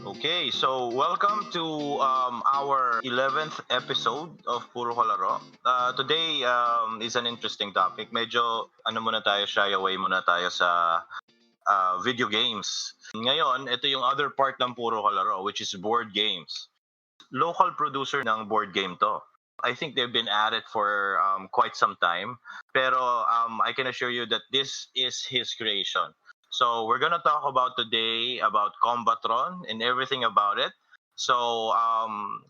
Okay, so welcome to our 11th episode of Puro Laro. Today is an interesting topic. Medyo muna tayo, shy away muna tayo sa video games. Ngayon, ito yung other part ng Puro Laro, which is board games. Local producer ng board game to. I think they've been at it for quite some time. Pero I can assure you that this is his creation. So we're gonna talk about today about Combatron and everything about it. So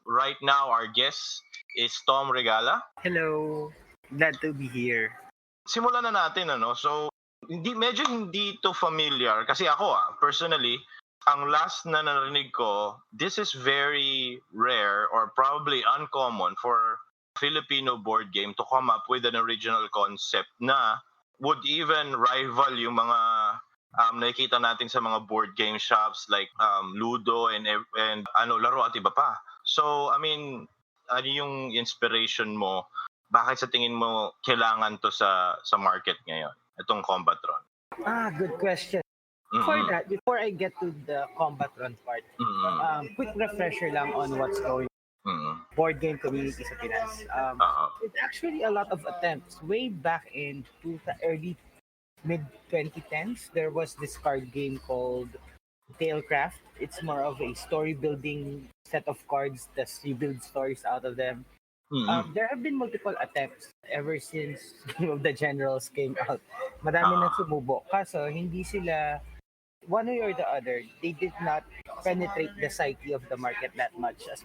right now our guest is Tom Regala. Hello, glad to be here. Simulan na natin So medyo hindi to familiar kasi ako personally ang last na narinig ko, this is very rare or probably uncommon for Filipino board game to come up with an original concept na would even rival yung mga nakikita natin sa mga board game shops like Ludo and Laro at iba pa. So, I mean, ano yung inspiration mo? Bakit sa tingin mo kailangan to sa market ngayon? Itong Combatron. Good question. Before I get to the Combatron part, quick refresher lang on what's going on. Board game community sa Pinas. It's actually a lot of attempts. Way back in early mid-2010s, there was this card game called Tailcraft. It's more of a story building set of cards that you build stories out of them. There have been multiple attempts ever since the generals came out. Madami nang sumubok. Kaso, hindi sila, one way or the other, they did not penetrate the psyche of the market that much as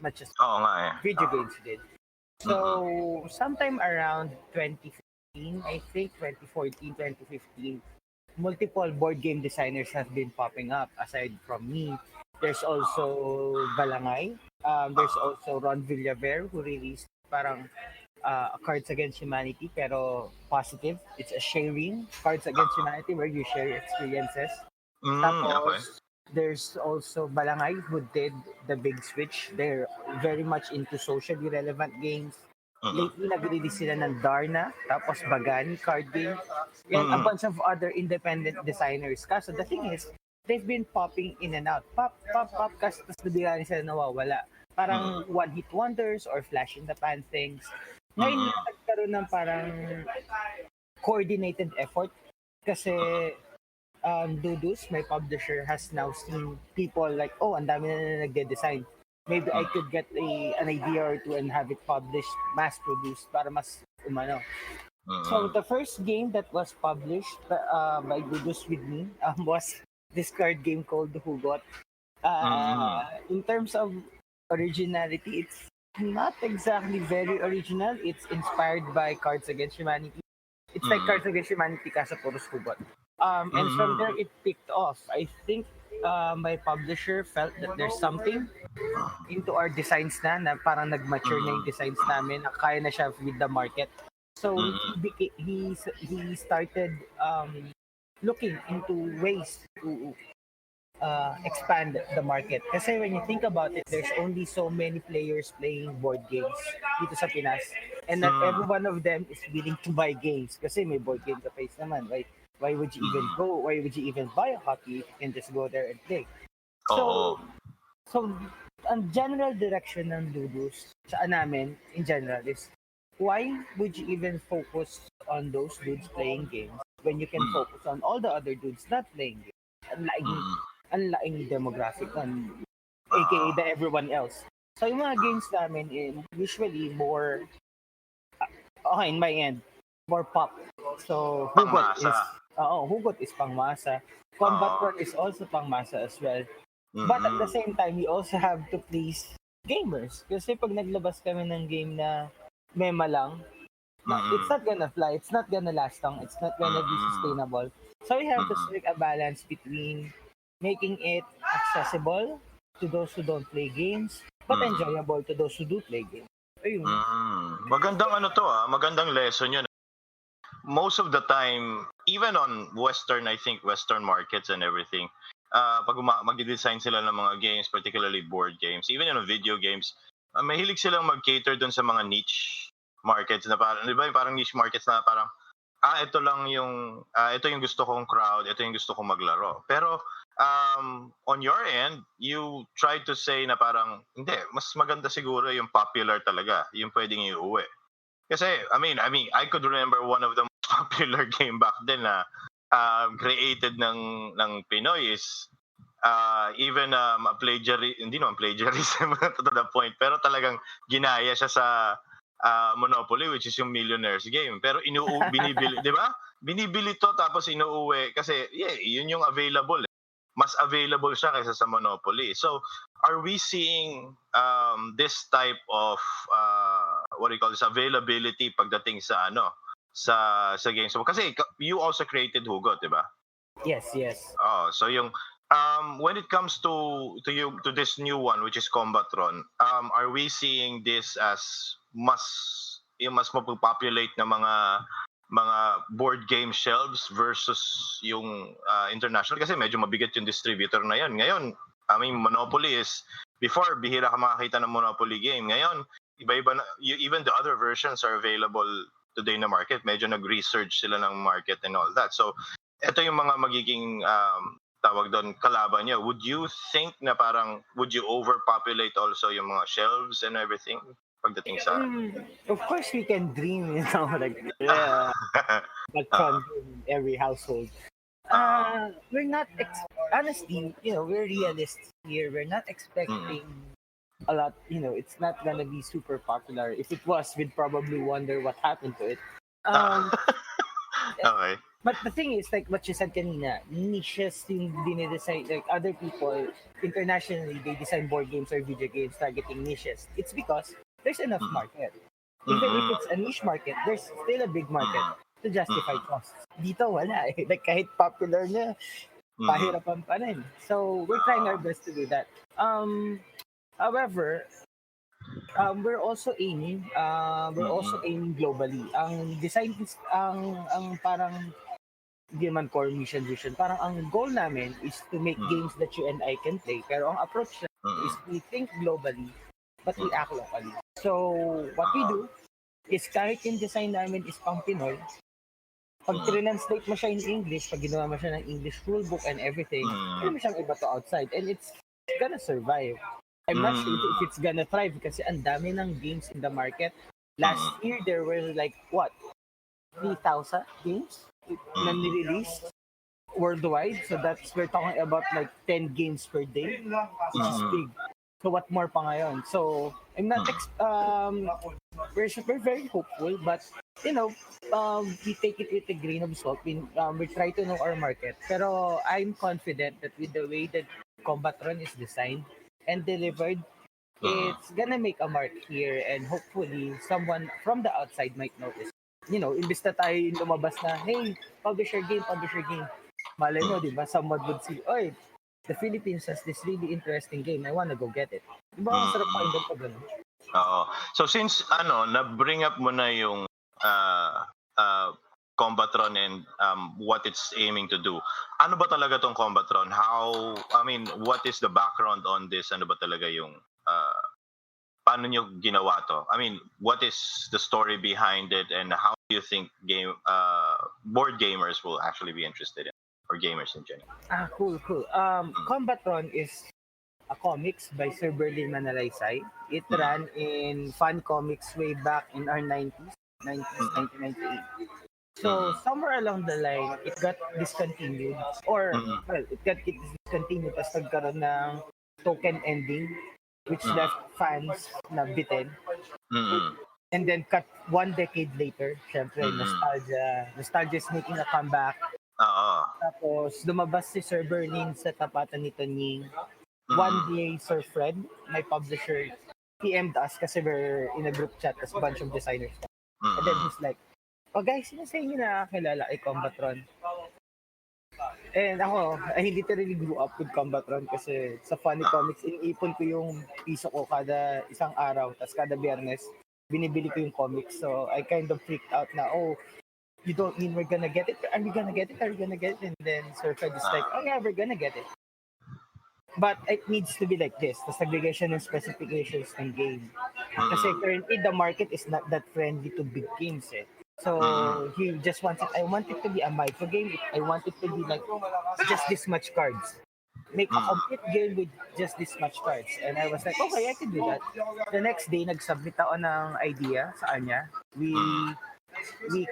video games did. So, sometime around 2015, I think 2014, 2015, multiple board game designers have been popping up. Aside from me, there's also Balangay. There's also Ron Villaver who released parang Cards Against Humanity pero positive. It's a sharing Cards Against Humanity where you share experiences. Tapos, there's also Balangay who did the big switch. They're very much into socially relevant games. Lately, nag-release sila ng Darna, tapos Bagani card game, and a bunch of other independent designers. Kaso the thing is, they've been popping in and out. Pop, kasi tapos nabigla sila nawawala. Parang one-hit wonders or flash-in-the-pan things. Ngayon, nagkaroon ng parang coordinated effort kasi Ludus, my publisher, has now seen people like, ang dami na nagde-design. Maybe I could get an idea or two and have it published, mass-produced para mas umano. So the first game that was published by Ludus with me was this card game called Hugot. In terms of originality, it's not exactly very original. It's inspired by Cards Against Humanity. It's like Cards Against Humanity kasi puro Hugot. And from there, it picked off. I think my publisher felt that there's something into our designs na parang nag-mature na yung designs namin, na kaya na siya with the market. So he started looking into ways to expand the market. Kasi when you think about it, there's only so many players playing board games dito sa Pinas. And not every one of them is willing to buy games. Kasi may board game ka face naman, right? Why would you even go? Why would you even buy a copy if you can just go there and play? So ang general direction ng Ludus sa namin, in general, is why would you even focus on those dudes playing games when you can focus on all the other dudes not playing games? Unlaking demographic on aka the everyone else. So yung mga games namin usually more in my end, more pop. So Hugot is pangmasa. Combatron is also pangmasa as well. But at the same time, we also have to please gamers. Kasi pag naglabas kami ng game na mema lang, it's not gonna fly, it's not gonna last long, it's not gonna be sustainable. So we have to strike a balance between making it accessible to those who don't play games, but enjoyable to those who do play games. Ayun. Magandang magandang lesson yun. Most of the time, even on Western markets and everything, pag mag-design sila ng mga games, particularly board games, even video games, mahilig silang mag-cater dun sa mga niche markets na parang, di ba, parang niche markets na parang ito yung gusto kong crowd, ito yung gusto kong maglaro. Pero on your end, you try to say na parang hindi, mas maganda siguro yung popular talaga, yung pwedeng iuwi. Kasi I could remember one of the most popular game back then na created ng Pinoy is even a hindi naman plagiarism to the point, pero talagang ginaya siya sa Monopoly, which is yung Millionaires game. Pero binibili, di ba? Binibili to tapos inuuwi kasi yun yung available. Mas available siya kaysa sa Monopoly. So, are we seeing this type of what do you call this, availability pagdating sa sa games? Kasi you also created Hugot, di ba? Yes. Oh, so yung when it comes to this new one, which is Combatron, are we seeing this as mas mapopulate na mga board game shelves versus yung international? Kasi medyo mabigat yung distributor na yan. Ngayon, Monopoly is, before, bihira ka makakita ng Monopoly game. Ngayon, iba-iba na, even the other versions are available today na market. Medyo nag-research sila ng market and all that. So, ito yung mga magiging tawag doon, kalaban niya. Would you think na parang, would you overpopulate also yung mga shelves and everything pagdating sa... Of course, we can dream, like Patron in every household. We're not, honestly, we're realists here. We're not expecting a lot, it's not gonna be super popular. If it was, we'd probably wonder what happened to it. Okay. But the thing is, like what you said kanina, niches yung dinidesign, like other people, internationally, they design board games or video games targeting niches. It's because there's enough market. Even if it's a niche market, there's still a big market to justify costs. Dito, wala eh. Like kahit popular na, pahirapan pa rin. So, we're trying our best to do that. However, we're also aiming globally. Ang design is ang parang hindi man core mission vision. Parang ang goal namin is to make games that you and I can play. Pero ang approach is we think globally but we act locally. So what we do is kahit yung design namin is pang Pinoy, pag translate mo siya in English, pag ginawa mo siya ng English rulebook and everything, pwede mo siyang iba to outside and it's gonna survive. I'm not sure if it's gonna thrive kasi ang dami ng games in the market. Last year, there were like, 3,000 games na nirelease worldwide. So we're talking about like 10 games per day, which is big. So what more pa ngayon? So I'm not, we're very hopeful, but we take it with a grain of salt. We try to know our market. Pero I'm confident that with the way that Combatron is designed and delivered, it's gonna make a mark here and hopefully someone from the outside might notice. Imbis na tayo lumabas na, hey, publisher game. Malay mo, di ba? Someone would see, oy, the Philippines has this really interesting game. I wanna go get it. Di ba? Masarap pakinggan pa ganun. Oo. So since na-bring up mo na yung Combatron and what it's aiming to do. Ano ba talaga tong Combatron? What is the background on this? Ano ba talaga yung paano nyo ginawa to? What is the story behind it and how do you think board gamers will actually be interested in, or gamers in general? Cool. Combatron is a comics by Sir Berlin Manalaysay. It ran in Funny Komiks way back in our 1998. So somewhere along the line, it got discontinued. It got discontinued as nagkaroon ng token ending, which left fans na bitten. And then cut 1 decade later, syempre, nostalgia is making a comeback. Tapos lumabas si Sir Berlin sa tapatan ni Tonying. One day, Sir Fred, my publisher, PM'd us kasi we're in a group chat as a bunch of designers. And then he's like, oh guys, sino sa inyo nakakilala ay Combatron? And ako, I literally grew up with Combatron kasi sa Funny Komiks, iniipon ko yung piso ko kada isang araw, tas kada Biyernes, binibili ko yung comics. So I kind of freaked out na, you don't mean we're gonna get it? Are we gonna get it? And then Sir Fred is like, oh yeah, we're gonna get it. But it needs to be like this. Tapos nagbigay siya ng specifications ng game. Kasi currently, the market is not that friendly to big games eh. So he just wants it. I want it to be a micro game. I want it to be like just this much cards. Make a complete game with just this much cards. And I was like, okay, I can do that. The next day, nag-submit ako ng idea sa kanya. We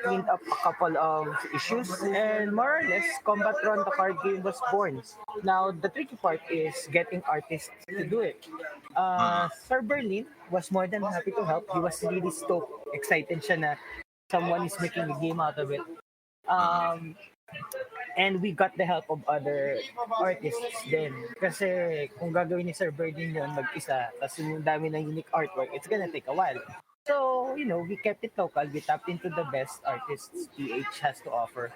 cleaned up a couple of issues, and more or less, Combatron, the card game, was born. Now, the tricky part is getting artists to do it. Sir Berlin was more than happy to help. He was really stoked, excited siya na someone is making a game out of it. And we got the help of other artists din. Kasi kung gagawin ni Sir Berlin yun mag-isa, tapos yung dami ng unique artwork, it's gonna take a while. So, we kept it local. We tapped into the best artists PH has to offer.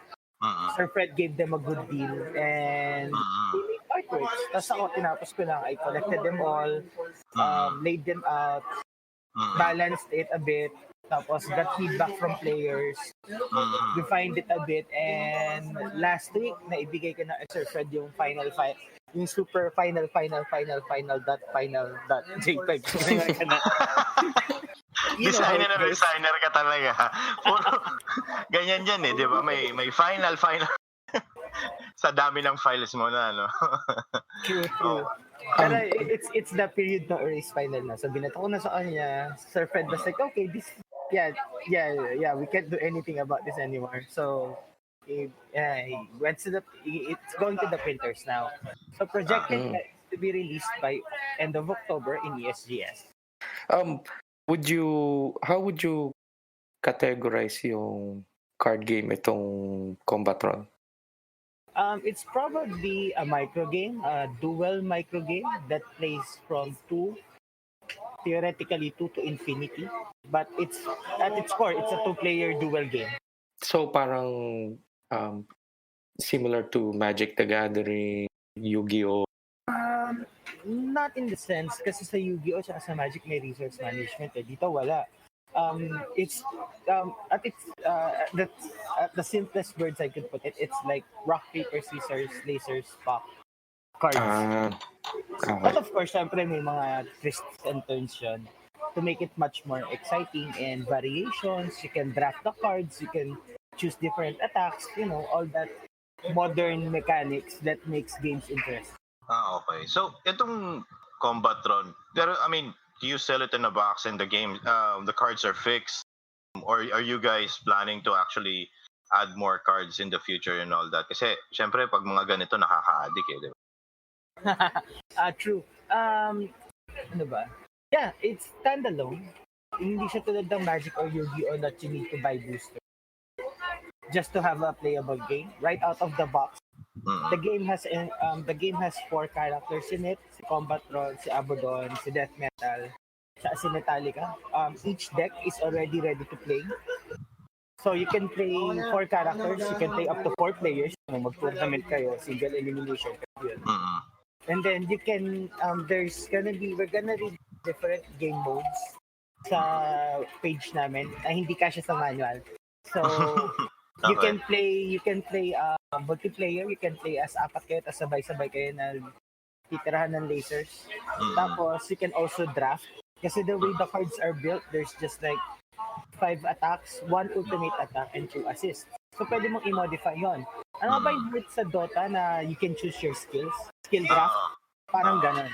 Sir Fred gave them a good deal and they made artworks. Tapos ako, tinapos ko lang. I collected them all, laid them out, balanced it a bit, tapos got feedback from players, refined it a bit, and last week, naibigay ko na Sir Fred yung yung super final dot JPEG. Designer ka talaga. Puro, ganyan yan di ba? May final. Sa dami ng files mo na, no? True. Pero it's the period na erase final na. So, binato ko na sa kanya. Sir Fred was like, okay, yeah, we can't do anything about this anymore. So, he went it's going to the printers now. So, projected to be released by end of October in ESGS. How would you categorize yung card game itong Combatron? It's probably a micro game, a dual micro game that plays from theoretically 2 to infinity. But it's at its core, it's a 2-player dual game. So parang similar to Magic the Gathering, Yu-Gi-Oh. Not in the sense, kasi sa Yu-Gi-Oh at sa Magic may resource management. Dito wala. It's at the simplest words I could put it, it's like rock, paper, scissors, lasers, pop, cards. But of course, syempre may mga twists and turns yun to make it much more exciting and variations. You can draft the cards, you can choose different attacks, all that modern mechanics that makes games interesting. Okay. So, itong Combatron, pero I mean, do you sell it in a box and the game, the cards are fixed? Or are you guys planning to actually add more cards in the future and all that? Kasi, syempre, pag mga ganito, nakaka-addict di ba? True. Ano ba? Yeah, it's standalone. Hindi siya tulad ng Magic or Yu-Gi-Oh that you need to buy booster just to have a playable game right out of the box. The game has 4 characters in it. Si Combatron, si Abaddon, si Death Metal, si Metallica. Each deck is already ready to play. So you can play 4 characters. You can play up to 4 players. Mag-tournament kayo, single elimination. And then you can we're gonna read different game modes sa page namin na hindi kasya sa manual. So you can play multiplayer, you can play as apat kayo, tas sabay-sabay kayo na titirahan ng lasers. Tapos you can also draft. Kasi the way the cards are built, there's just like 5 attacks, 1 ultimate attack, and 2 assists. So pwede mong i-modify yon. Ano ba yung bit sa Dota na you can choose your skills? Skill draft? Parang ganon.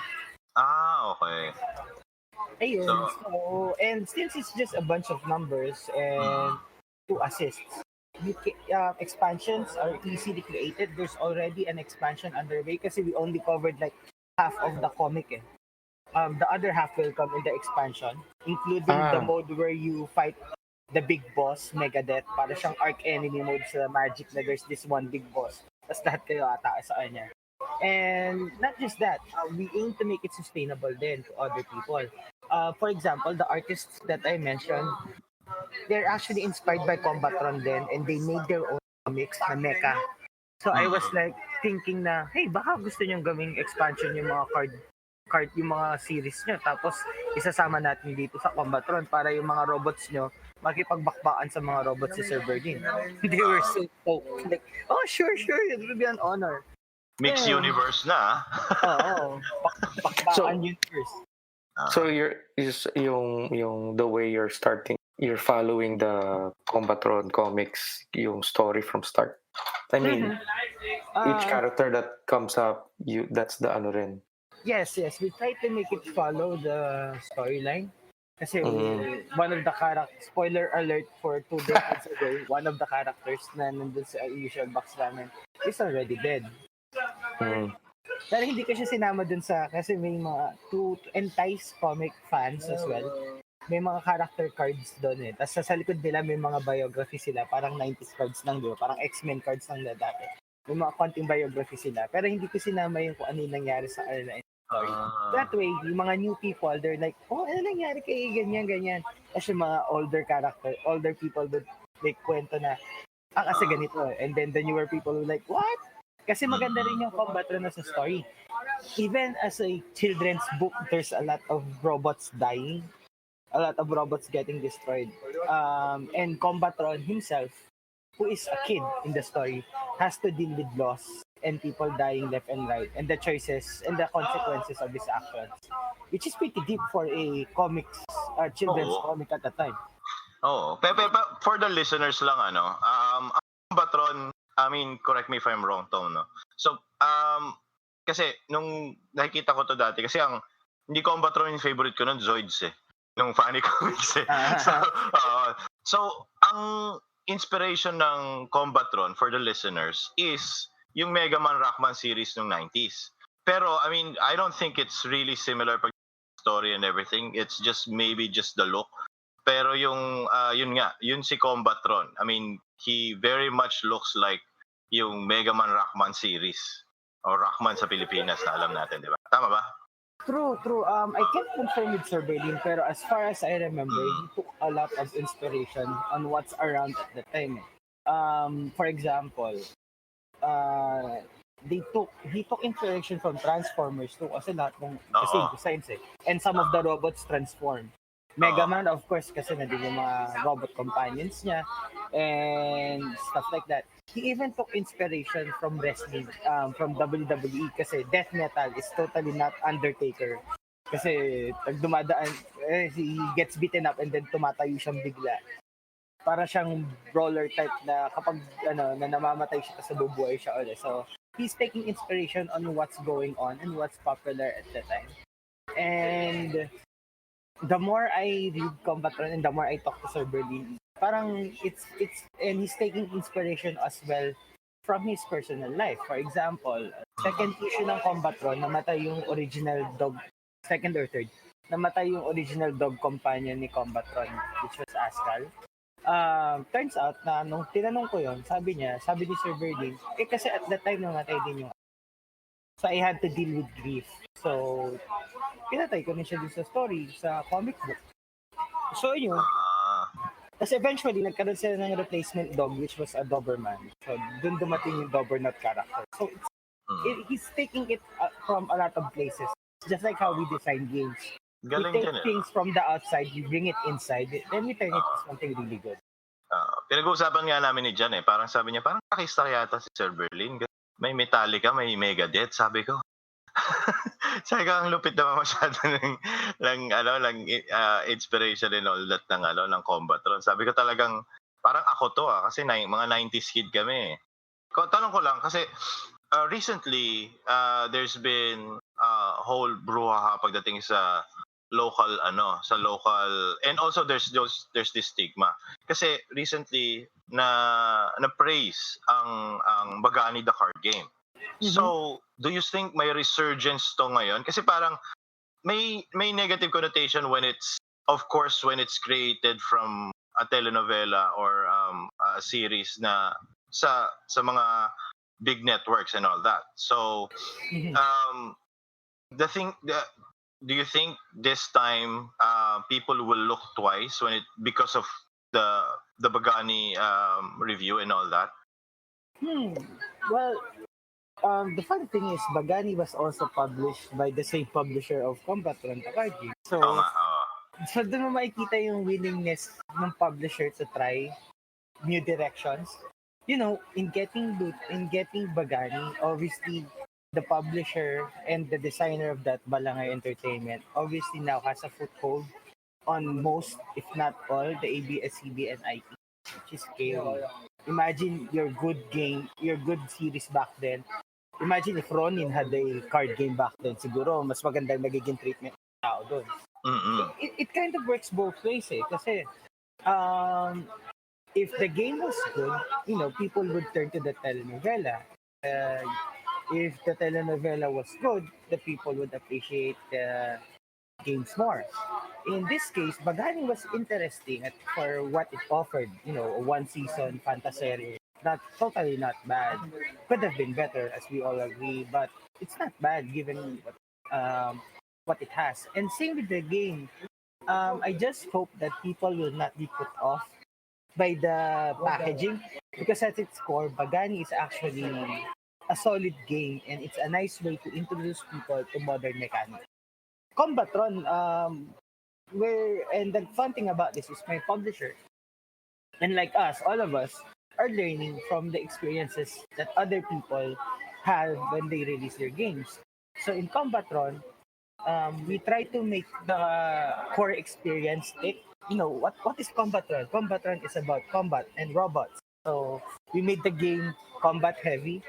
Okay. Ayun. So, and since it's just a bunch of numbers and 2 assists, expansions are easily created. There's already an expansion underway kasi we only covered like half of the comic. The other half will come in the expansion, including the mode where you fight the big boss, Megadeth. Para siyang arc enemy mode sa Magic na there's this one big boss. Tapos lahat kayo atake sa kanya. And not just that, we aim to make it sustainable then to other people. For example, the artists that I mentioned, they're actually inspired by Combatron then, and they made their own comics na mecha. So I was like thinking na, hey, baka gusto nyong gawing expansion yung mga card yung mga series nyo. Tapos isasama natin dito sa Combatron para yung mga robots nyo makipagbakbakan sa mga robots si Sir Berdin. They were so stoked. Like, oh, sure, it will be an honor. Mixed universe na. Oo. Bakbakan universe. So yung the way you're starting you're following the Combatron comics, yung story from start. I mean, each character that comes up, that's the ano rin. Yes. We try to make it follow the storyline. Kasi one of the characters, spoiler alert for 2 decades ago, one of the characters na nandun sa usual box namin is already dead. Pero hindi ko siya sinama dun kasi may mga, to entice comic fans as well, may mga character cards doon eh. Tapos sa likod nila may mga biography sila, parang 90s cards lang, di ba? Parang X-Men cards lang na dati. May mga konting biography sila. Pero hindi ko sinama yung kung ano yung nangyari sa kanila story. That way, yung mga new people, they're like, oh, ano nangyari kay ganyan. Kasi yung mga older people would like kwento na, kasi ganito. And then the newer people were like, what? Kasi maganda rin yung Combatron na sa story. Even as a children's book, there's a lot of robots dying. A lot of robots getting destroyed. And Combatron himself, who is a kid in the story, has to deal with loss and people dying left and right, and the choices and the consequences of his actions, which is pretty deep for a children's comic at the time. Pepe, for the listeners lang, ang Combatron, I mean, correct me if I'm wrong, Tom, no? So, kasi nung nakikita ko to dati, kasi hindi Combatron yung favorite ko nun, Zoids eh. Nung Funny Komiks eh. So, ang inspiration ng Combatron for the listeners is yung Mega Man Rockman series nung 90s. Pero, I mean, I don't think it's really similar pag story and everything. It's just maybe just the look. Pero yun si Combatron. I mean, he very much looks like yung Mega Man Rockman series. O Rockman sa Pilipinas na alam natin, di ba? Tama ba? True. I can't confirm with Sir Berlin, pero as far as I remember, he took a lot of inspiration on what's around at the time. For example, he took inspiration from Transformers too, kasi lahat ng the same designs eh. And some of the robots transform. Mega Man, of course, kasi nandun yung mga robot companions niya and stuff like that. He even took inspiration from wrestling, from WWE, kasi death metal is totally not Undertaker. Kasi pag dumadaan, he gets beaten up and then tumatayo siyang bigla. Para siyang brawler type na kapag na namamatay siya kasi bubuhay siya ulit. So, he's taking inspiration on what's going on and what's popular at the time. And the more I read Combatron and the more I talk to Sir Berlin, parang it's and he's taking inspiration as well from his personal life. For example, second issue ng Combatron, namatay yung original dog, second or third, namatay yung original dog companion ni Combatron, which was Askal. Turns out na nung tinanong ko yon, sabi ni Sir Berlin, kasi at that time namatay din yung, so I had to deal with grief. So, pinatay ko rin siya din sa story, sa comic book. So, yun. Kasi eventually, nagkaroon sila ng replacement dog, which was a Doberman. So, dun dumating yung Dobernut character. So, he's taking it from a lot of places. Just like how we design games. Galing we take things from the outside, we bring it inside, then we turn it to something really good. Pinag-uusapan nga namin ni Jan eh. Parang sabi niya, parang nakistar yata si Sir Berlin. May Metallica, may Megadeth. Sabi ko, ang lupit naman masyado ng inspiration and all that ng Combatron. Sabi ko talagang, parang ako to kasi mga 90s kid kami. Tanong ko lang, kasi recently, there's been whole brouhaha pagdating sa local and also there's this stigma kasi recently na praise ang Bagani the card game. So do you think may resurgence to ngayon kasi parang may negative connotation when it's created from a telenovela or a series na sa mga big networks and all that. So do you think this time people will look twice because of the Bagani review and all that? Well, the funny thing is Bagani was also published by the same publisher of Combatron, the card game. So doon mo makikita yung willingness ng publisher to try new directions. You know, in getting Bagani, obviously the publisher and the designer of that, Balangay Entertainment, obviously now has a foothold on most, if not all, the ABS-CBN IP, which is scary. Imagine your good game, your good series back then. Imagine if Ronin had a card game back then, siguro mas magandang magiging treatment ng tao doon. It kind of works both ways kasi if the game was good, people would turn to the telenovela. If the telenovela was good, the people would appreciate the games more. In this case, Bagani was interesting for what it offered. A one-season fantasy, totally not bad. Could have been better, as we all agree, but it's not bad given what it has. And same with the game. I just hope that people will not be put off by the packaging, because at its core, Bagani is actually a solid game, and it's a nice way to introduce people to modern mechanics. Combatron, and the fun thing about this is my publisher, and like us, all of us are learning from the experiences that other people have when they release their games. So in Combatron, we try to make the core experience stick. What is Combatron? Combatron is about combat and robots. So we made the game combat heavy,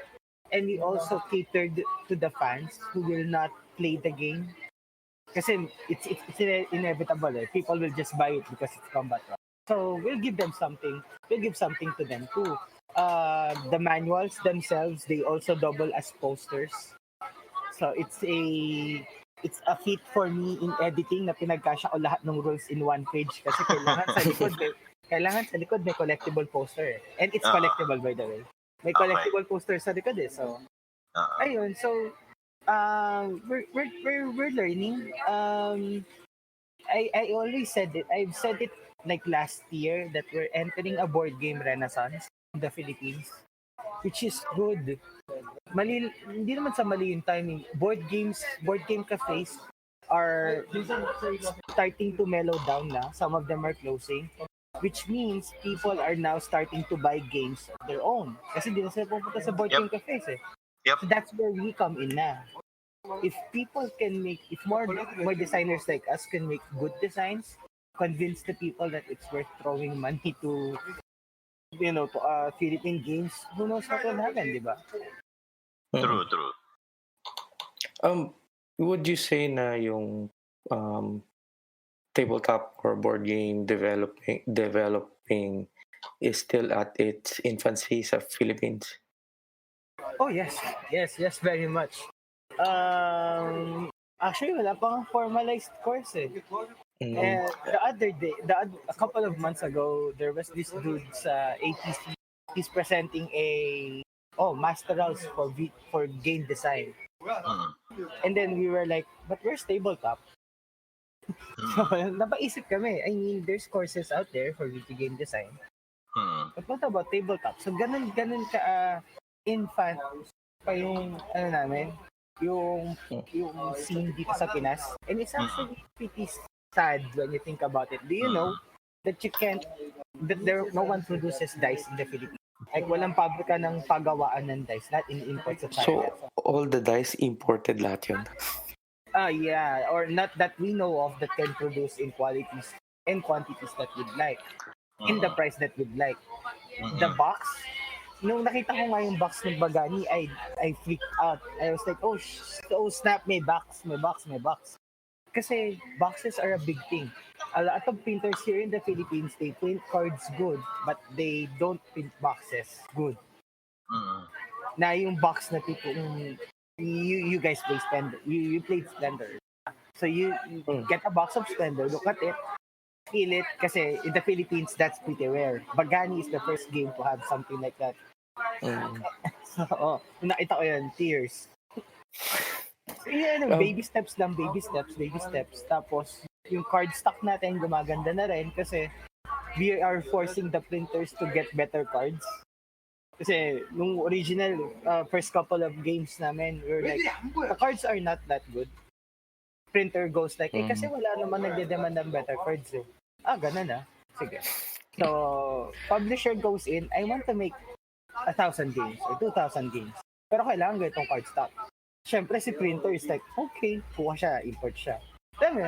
and we also catered to the fans who will not play the game. Kasi it's inevitable. People will just buy it because it's Combatron. So we'll give them something. We'll give something to them too. The manuals themselves, they also double as posters. So it's a feat for me in editing na pinagkasya ko lahat ng rules in one page kasi kailangan sa likod may collectible poster. And it's collectible, by the way. May collectible poster sa likod so ayun, so we're learning. I always said it. I've said it like last year that we're entering a board game renaissance in the Philippines, which is good. Hindi naman sa mali yung timing. Board game cafes are starting to mellow down na. Some of them are closing, which means people are now starting to buy games of their own. Kasi hindi na sila pupunta sa board game cafes So that's where we come in na. If people can if more designers like us can make good designs, convince the people that it's worth throwing money to Philippine games, who knows what will happen, di ba? True. Would you say na yung tabletop or board game developing is still at its infancy sa Philippines? Oh yes, very much. Actually, wala pang formalized course And the other day, a couple of months ago, there was this dude sa ATC. He's presenting a masterals for game design. And then we were like, but where's tabletop? So, napaisip kami. I mean, there's courses out there for video game design. But what about tabletop? So, ganun ka infant pa yung namin, yung scene dito sa Pinas. And it's actually pretty sad when you think about it. Do you know that no one produces dice in the Philippines? Like, walang pabrika ng pagawaan ng dice, not in import sa China. So, all the dice imported lahat yun? Yeah, or not that we know of that can produce in qualities and quantities that we'd like, in the price that we'd like. The box, nung nakita ko nga yung box ng Bagani, I freaked out. I was like, oh snap, may box. Kasi boxes are a big thing. A lot of printers here in the Philippines, they print cards good, but they don't print boxes good. Na yung box na tipo, you guys play Splendor. You played Splendor. So you get a box of Splendor, look at it, feel it, kasi in the Philippines, that's pretty rare. Bagani is the first game to have something like that. So, nakita ko yun, tears. So, baby steps. Tapos, yung card stock natin gumaganda na rin kasi we are forcing the printers to get better cards. Kasi nung original first couple of games namin, we're like, the cards are not that good. Printer goes like, kasi wala naman nagde-demand ng better cards ganun na. Sige. So, publisher goes in, I want to make 1,000 games or 2,000 games. Pero kailangan ganitong card stock. Siyempre si printer is like, okay, kuha siya, import siya. Dami.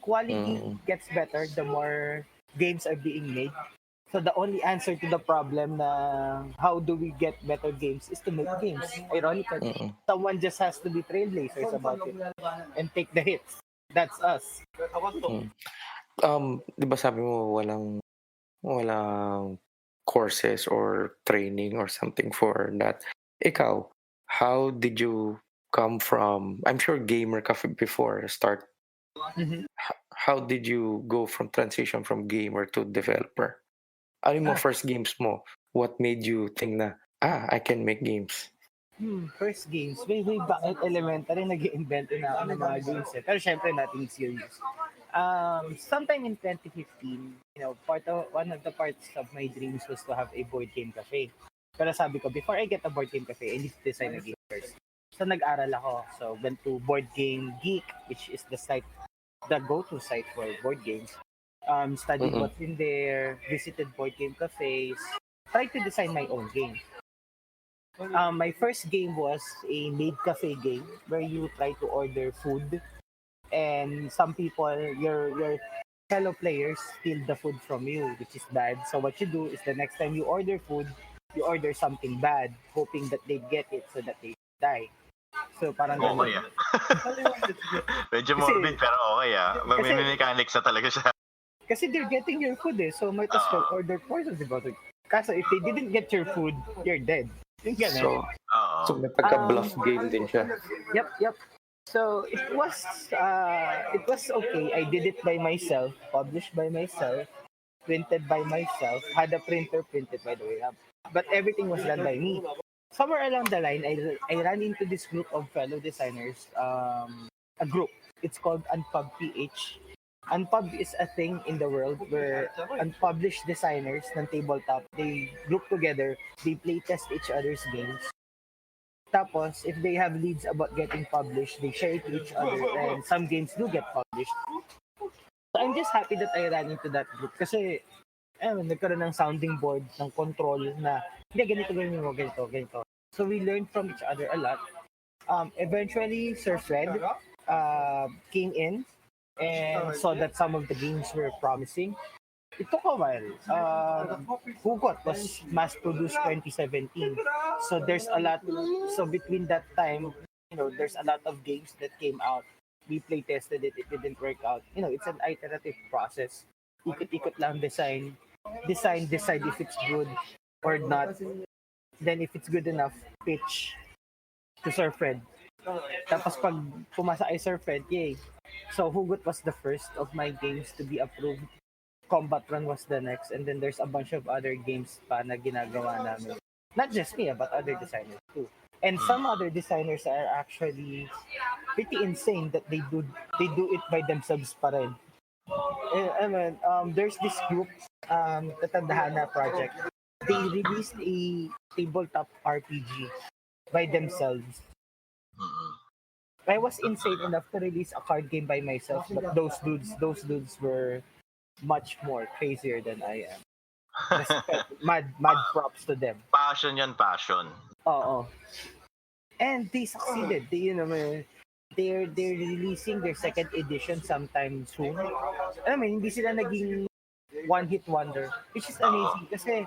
Quality gets better the more games are being made. So the only answer to the problem na how do we get better games is to make games. Ironically, someone just has to be trailblazers about it and take the hits. That's us. Di ba sabi mo walang courses or training or something for that? Ikaw, how did you come from, I'm sure gamer ka before start. How did you go from transition from gamer to developer? Ano yung mga first games mo? What made you think na, I can make games? First games, way back at elementary, nag-invento na ako ng mga games eh. Pero syempre, nothing serious. Sometime in 2015, one of the parts of my dreams was to have a board game cafe. Pero sabi ko, before I get a board game cafe, I need to design a game first. So nag-aral ako. So went to Board Game Geek, which is the go-to site for board games. Studied what's in there, visited board game cafes, tried to design my own game. My first game was a maid cafe game where you try to order food, and some people, your fellow players, steal the food from you, which is bad. So what you do is the next time you order food, you order something bad, hoping that they get it so that they die. So parang Okay ah. Medyo morbid pero okay ah. May mechanics na talaga siya. Kasi they're getting your food eh. So might as well order poison about it. Kaso if they didn't get your food, you're dead. So may pagka-bluff game din siya. Yep. So it was okay. I did it by myself, published by myself, printed by myself, had a printer printed by the way. But everything was done by me. Somewhere along the line, I ran into this group of fellow designers, a group. It's called Unpub PH. Unpub is a thing in the world where unpublished designers ng tabletop, they group together, they play test each other's games. Tapos, if they have leads about getting published, they share it to each other, and some games do get published. So I'm just happy that I ran into that group kasi nagkaroon ng sounding board, ng control na hindi, ganito. So we learned from each other a lot. Eventually, Sir Fred came in and saw that some of the games were promising. It took a while. Hugot was mass-produced 2017. So there's a lot. So between that time, there's a lot of games that came out. We play tested it. It didn't work out. It's an iterative process. Ikot-ikot lang design, decide if it's good or not. Then if it's good enough, pitch to Sir Fred. Tapos pag pumasa kay Sir Fred, yay. So Hugot was the first of my games to be approved. Combatron was the next, and then there's a bunch of other games pa na ginagawa namin. Not just me, but other designers too. And some other designers are actually pretty insane that they do it by themselves pa rin. There's this group, the Tandahana Project. They released a tabletop RPG by themselves. I was insane enough to release a card game by myself, but those dudes were much more crazier than I am. Mad props to them. Passion. Oo. And they succeeded. They're releasing their second edition sometime soon. Hindi sila naging one-hit wonder, which is amazing kasi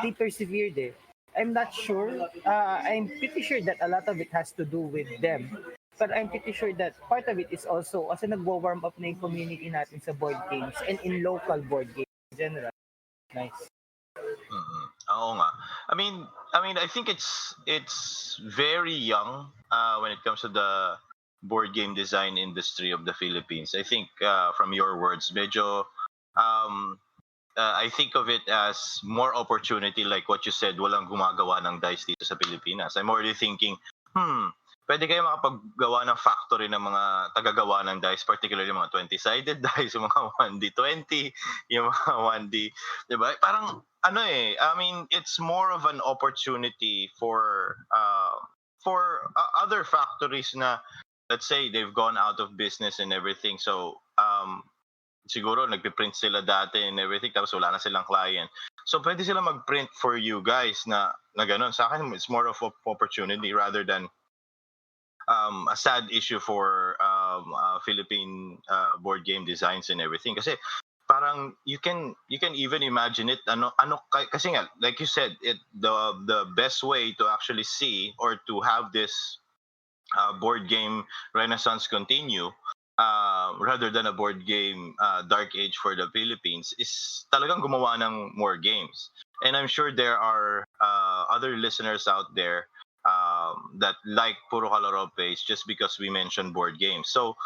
they persevered eh. I'm not sure. I'm pretty sure that a lot of it has to do with them. But I'm pretty sure that part of it is also kasi nagwo-warm up na yung community natin sa board games and in local board games in general. Nice. Oo nga. I think it's very young when it comes to the board game design industry of the Philippines. I think from your words, medyo I think of it as more opportunity, like what you said, walang gumagawa ng dice dito sa Pilipinas. I'm already thinking, pwede kayo makapaggawa ng factory ng mga tagagawa ng dice, particularly mga 20-sided dice, yung mga 1D20, yung mga 1D, diba? Parang, it's more of an opportunity for other factories na, let's say, they've gone out of business and everything. So, siguro nagpiprint sila dati and everything, tapos wala na silang client. So, pwede sila mag-print for you guys na ganun. Sa akin, it's more of an opportunity rather than a sad issue for Philippine board game designs and everything. Kasi parang you can even imagine it kasi nga like you said, the best way to actually see or to have this board game renaissance continue, rather than a board game dark age for the Philippines, is talagang gumawa ng more games. And I'm sure there are other listeners out there that like Puro Kalaro page just because we mentioned board games. So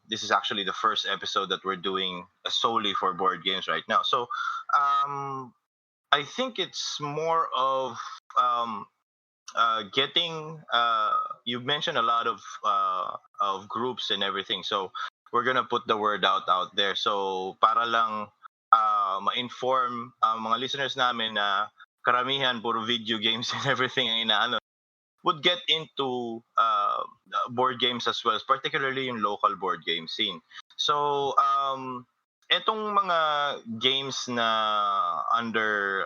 this is actually the first episode that we're doing solely for board games right now. So I think it's more of getting you mentioned a lot of groups and everything, so we're gonna put the word out there, so para lang ma-inform ang mga listeners namin na karamihan puro video games and everything ang inaano would get into board games as well, particularly yung local board game scene. So etong mga games na under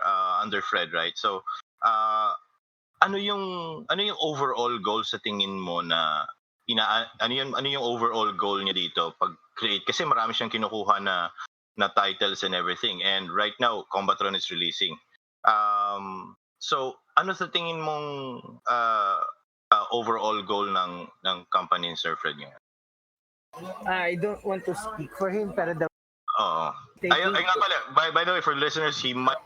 Fred, right? So ano yung overall goal sa tingin mo na ano yung overall goal niya dito pag create, kasi marami siyang kinukuha na titles and everything, and right now Combatron is releasing. So ano sa tingin mong overall goal ng company in Sir Fred niya? I don't want to speak for him, pero Oo. Ay nga pala, by the way, for listeners, he might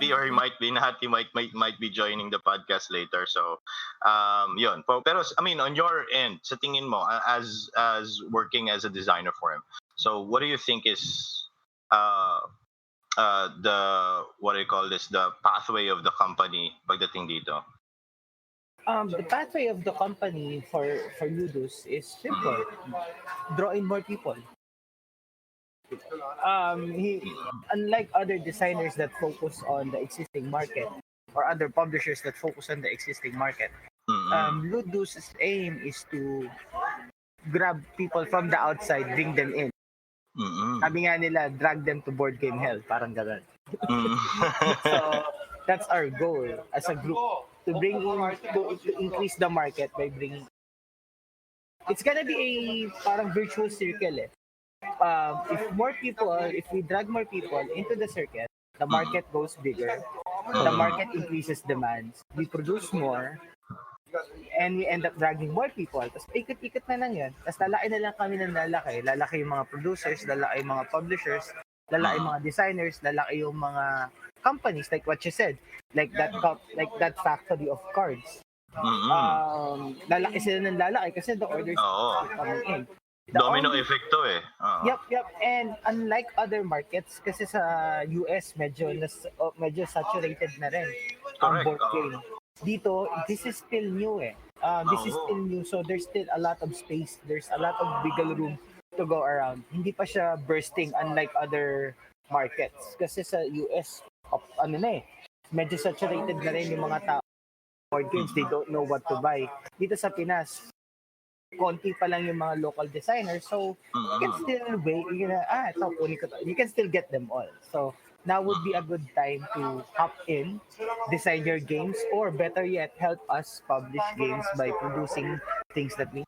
be or he might be not. He might be joining the podcast later. So, yun. Pero I mean, on your end, sa tingin mo, as working as a designer for him, so what do you think is the what do you call this? The pathway of the company pagdating dito? The pathway of the company for Ludus is simple: draw in more people. Unlike other designers that focus on the existing market or other publishers that focus on the existing market, Ludus's aim is to grab people from the outside, bring them in. Sabi nga nila, drag them to board game hell, parang ganun. So that's our goal as a group, to bring in, to increase the market by bringing. It's gonna be a parang virtuous circle eh. If we drag more people into the circuit, the market goes bigger, the market increases demands, we produce more, and we end up dragging more people. Tapos ikot-ikot na lang yan. Tapos lalaki na lang kami ng lalaki. Lalaki yung mga producers, lalaki yung mga publishers, lalaki yung mga designers, lalaki yung mga companies, like what you said, like that factory of cards. Lalaki sila ng lalaki kasi the orders are coming in. Domino effect to eh. Yep. And unlike other markets, kasi sa US medyo saturated na rin ang board game. Dito, this is still new eh. This is still new, so there's still a lot of space. There's a lot of wiggle room to go around. Hindi pa siya bursting unlike other markets. Kasi sa US, medyo saturated na rin yung mga tao. Board games, they don't know what to buy. Dito sa Pinas, konti pa lang yung mga local designers, so you can still wait, you can still get them all. So now would be a good time to hop in, design your games, or better yet, help us publish games by producing things that we.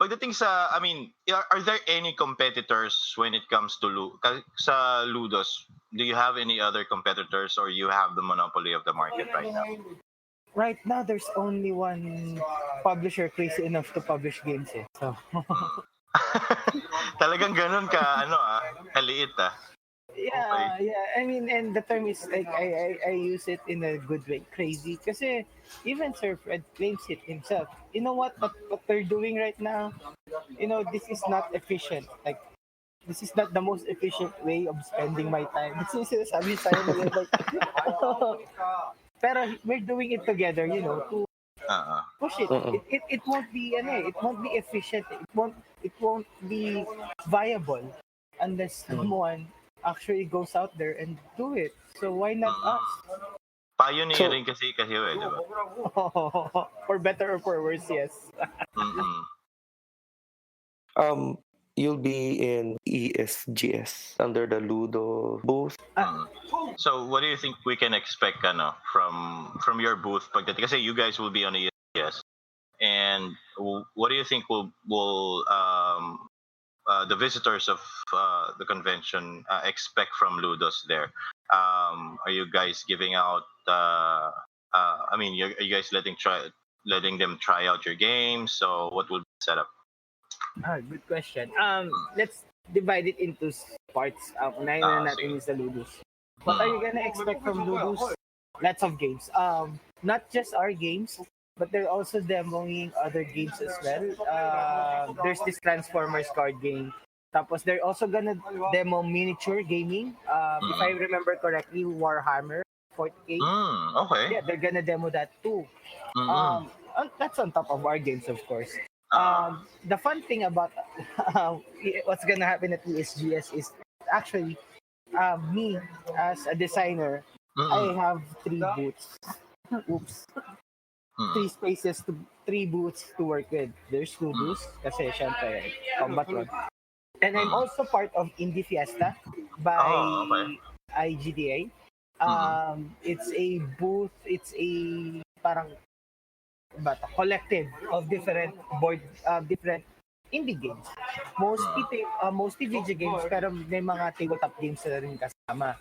Pagdating sa, I mean, are there any competitors when it comes to sa Ludus? Do you have any other competitors, or you have the monopoly of the market right now? Right now, there's only one publisher crazy enough to publish games eh. So talagang ganun kaliit ah. Yeah, I mean, and the term is like I use it in a good way, crazy. Kasi even Sir Fred claims it himself. You know what they're doing right now? This is not efficient. Like, this is not the most efficient way of spending my time. This is sabi sa'yo na like, pero we're doing it together, to push it. It won't be it won't be efficient. It won't be viable unless someone actually goes out there and do it. So why not us? Pioneering kasi di ba? For better or for worse, yes. You'll be in ESGS under the Ludo booth. So what do you think we can expect from your booth pagdating, kasi you guys will be on ESGS, and what do you think will the visitors of the convention expect from Ludus there? Are you guys giving out? I mean, are you guys letting them try out your games? So what will be set up? Good question. Let's divide it into parts. Unahin na natin Sige. yung sa Ludus. What are you gonna expect from Ludus? Lots of games. Not just our games, but they're also demoing other games as well. There's this Transformers card game. Tapos they're also gonna demo miniature gaming. If I remember correctly, Warhammer 40K. Okay. Yeah, they're gonna demo that too. That's on top of our games, of course. The fun thing about what's gonna happen at ESGS is actually me as a designer. I have 3 booths. Oops. 3 booths to work with. There's Ludus, kasi syempre, Combatron. And I'm also part of Indie Fiesta by Okay. IGDA. It's a booth, it's a parang collective of different different indie games. Mostly video games, pero may mga tabletop games na rin kasama.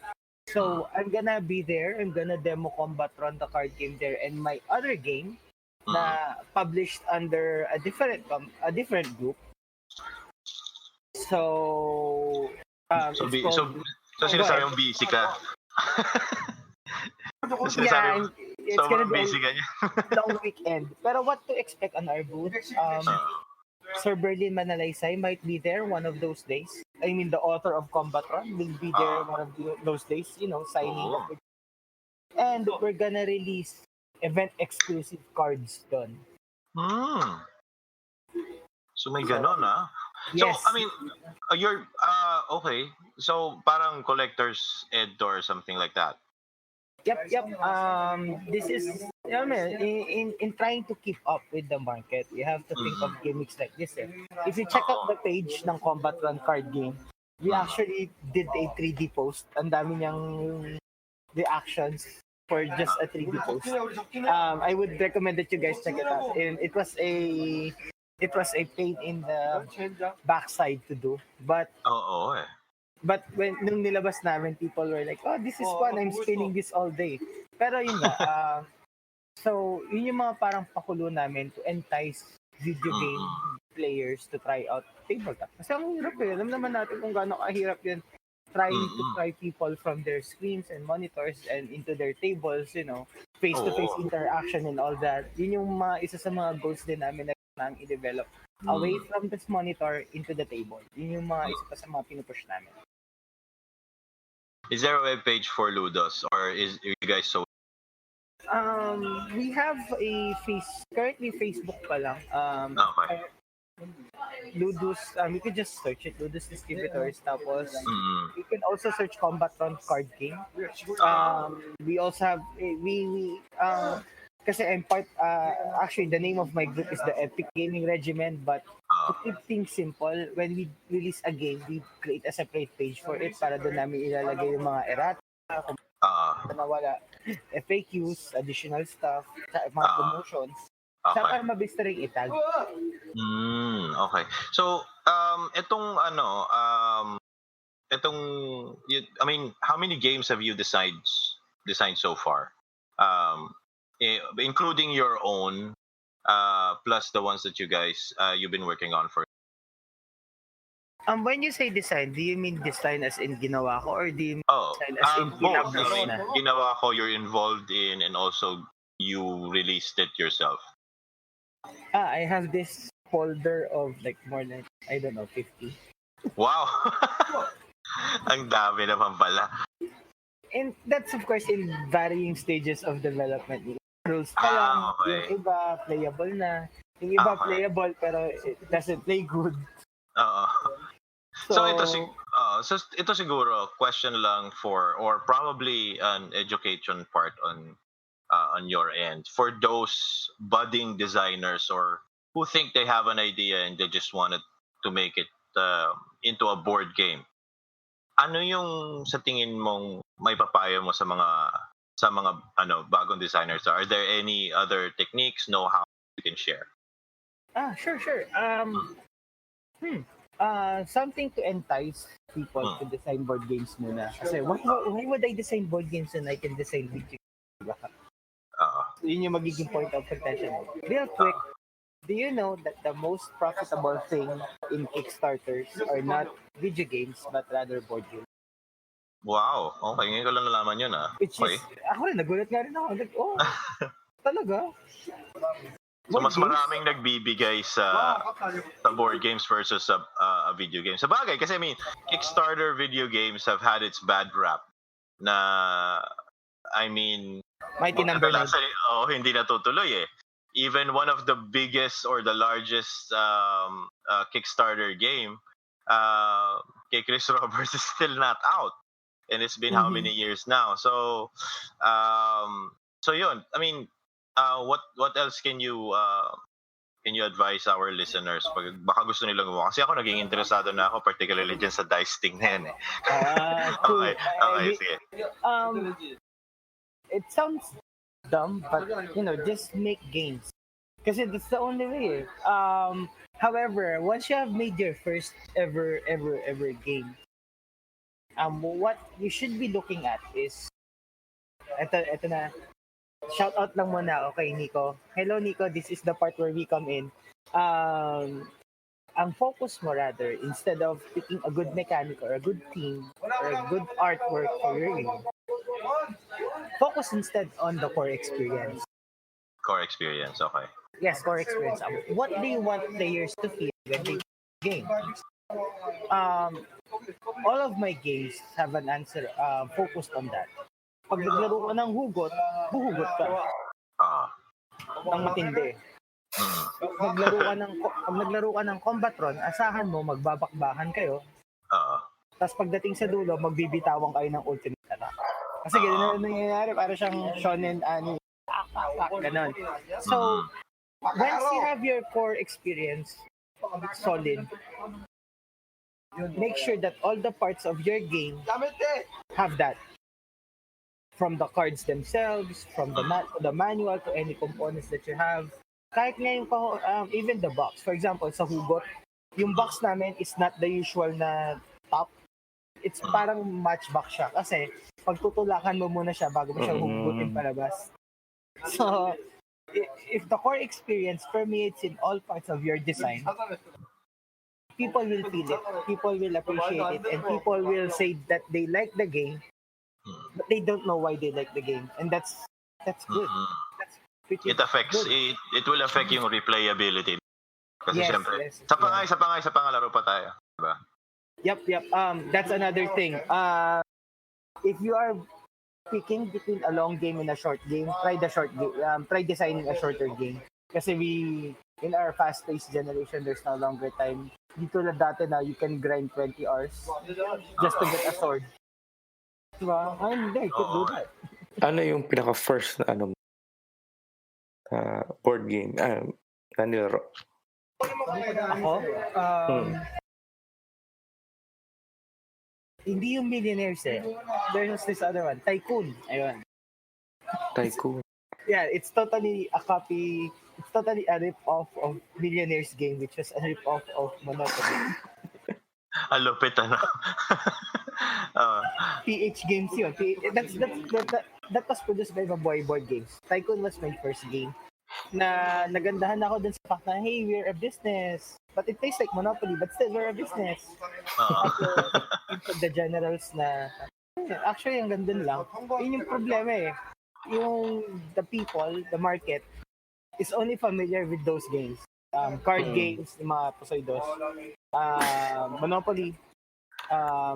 So, I'm gonna be there. I'm gonna demo Combatron, the card game there, and my other game na published under a different group. So, So, it's called... sinasabi mong busy ka. Yeah, it's gonna Sobrang be busy ka niya. a long weekend. Pero what to expect on our booth? Sir Berlin Manalaysay might be there one of those days. I mean, the author of Combatron will be there one of those days, signing up. And we're gonna release event-exclusive cards done. So may ganon, Yes. So, I mean, you're, okay. So, parang collector's ed or something like that. Yep. This is, in trying to keep up with the market, you have to think of gimmicks like this. If you check out the page ng Combatron card game, we actually did a 3D post. Ang dami niyang reactions for just a 3D post. I would recommend that you guys check it out. And it was a pain in the backside to do, but nung nilabas namin, people were like, oh, this is fun, I'm spinning this all day. Pero yun nga, so yun yung mga parang pakulo namin to entice video game players to try out tabletop. Kasi ang hirap alam naman natin kung gaano kahirap yun, trying to try people from their screens and monitors and into their tables, face-to-face interaction and all that. Yun yung isa sa mga goals din namin na i-develop away from this monitor into the table. Yun yung isa pa sa mga pinupush namin. Is there a web page for Ludus, or is you guys so? We have a currently Facebook pa lang. Okay. Ludus, you can just search it, Ludus Distributors. Tapos, you can also search Combatron card game. We also have, kasi I'm part, actually the name of my group is the Epic Gaming Regiment, but to keep things simple, when we release a game, we create a separate page for it para doon namin ilalagay yung mga errata, kung nawala, FAQs, additional stuff, mga promotions. Okay. Para mabilis na rin itag. Okay. So, I mean, how many games have you designed so far? Including your own, plus the ones that you've been working on for. When you say design, do you mean design as in ginawa ko, or do you mean design as in both. I pinablis mean, na? ginawa ko, you're involved in, and also you released it yourself. I have this folder of like more than, I don't know, 50. Wow! Ang dami naman pala. And that's of course in varying stages of development. Rules pa lang, yung iba playable na, yung iba playable pero it doesn't play good. So ito siguro question lang for, or probably an education part on your end, for those budding designers or who think they have an idea and they just wanted to make it into a board game. Ano yung sa tingin mong may papayo mo sa mga bagong designers? Are there any other techniques, know-how you can share? Sure. Something to entice people to design board games muna. Kasi why would I design board games when I can design video games? Diba? Oo. Yun yung magiging point of contention. Real quick, do you know that the most profitable thing in Kickstarters are not video games but rather board games? Wow, okay. Ngayon ko lang nalaman yun, Which Okay. is, ako rin, nagulat nga rin ako. Like, talaga? So, Board mas games? maraming nagbibigay sa board games versus a video game. Sa bagay, kasi I mean, Kickstarter video games have had its bad rap na, I mean, Mighty number 9. kadalasan, hindi natutuloy eh. Even one of the biggest or the largest Kickstarter game, kay Chris Roberts is still not out. And it's been how many years now? So yun. I mean, what else can you advise our listeners? Baka gusto nilang gumawa. Kasi ako naging interesado na ako, particularly dyan sa dice thing na yan eh. Cool. Okay, sige. It sounds dumb, but just make games. Kasi that's the only way. However, once you have made your first ever game, what you should be looking at is eto na. Shout out lang muna, okay, Nico. Hello, Nico. This is the part where we come in. Ang focus mo rather, instead of picking a good mechanic or a good team or a good artwork for your game, focus instead on the core experience. Core experience, okay. Yes, core experience. What do you want players to feel when they play game? All of my games have an answer focused on that. Pag naglaro ka ng hugot, huhugot ka. Ng matindi. Pag naglaro ka ng Combatron, asahan mo, magbabakbakan kayo. Tapos pagdating sa dulo, magbibitawan kayo ng ultimate attack. Kasi gano'n na nangyayari, para siyang shonen anime. Ganon. So, once you have your core experience solid, make sure that all the parts of your game have that. From the cards themselves, from the manual to any components that you have. Kahit ngayon even the box. For example, sa hugot, yung box namin is not the usual na top. It's parang matchbox siya. Kasi pagtutulakan mo muna siya bago mo siya hugutin palabas. So, if the core experience permeates in all parts of your design, people will feel it, people will appreciate it, and people will say that they like the game, but they don't know why they like the game, and that's good. That's pretty It affects good. it will affect yung replayability. Kasi syempre, Yes. isa pa nga laro pa tayo, diba? Yep. That's another thing. If you are picking between a long game and a short game, try the short game. Try designing a shorter game. Kasi in our fast-paced generation, there's no longer time. Dito na dati na you can grind 20 hours just to get a sword. Diba? Hindi, you could do that. Ano yung pinaka-first na board game na nilaro? Ako? Hindi yung Millionaires eh. There's this other one, Tycoon. Ayun. Tycoon. Yeah, it's totally a copy. It's totally a rip-off of Millionaires game, which was a rip-off of Monopoly. Lupit PH Games yun. That was produced by Buhay board games. Tycoon was my first game. Na nagandahan ako dun sa fact na, hey, we're a business. But it tastes like Monopoly, but still, we're a business. Into the generals na, actually, ang ganda lang. Yun yung problema eh. Yung the people, the market, is only familiar with those games. Card games, yung mga Poseidons, Monopoly,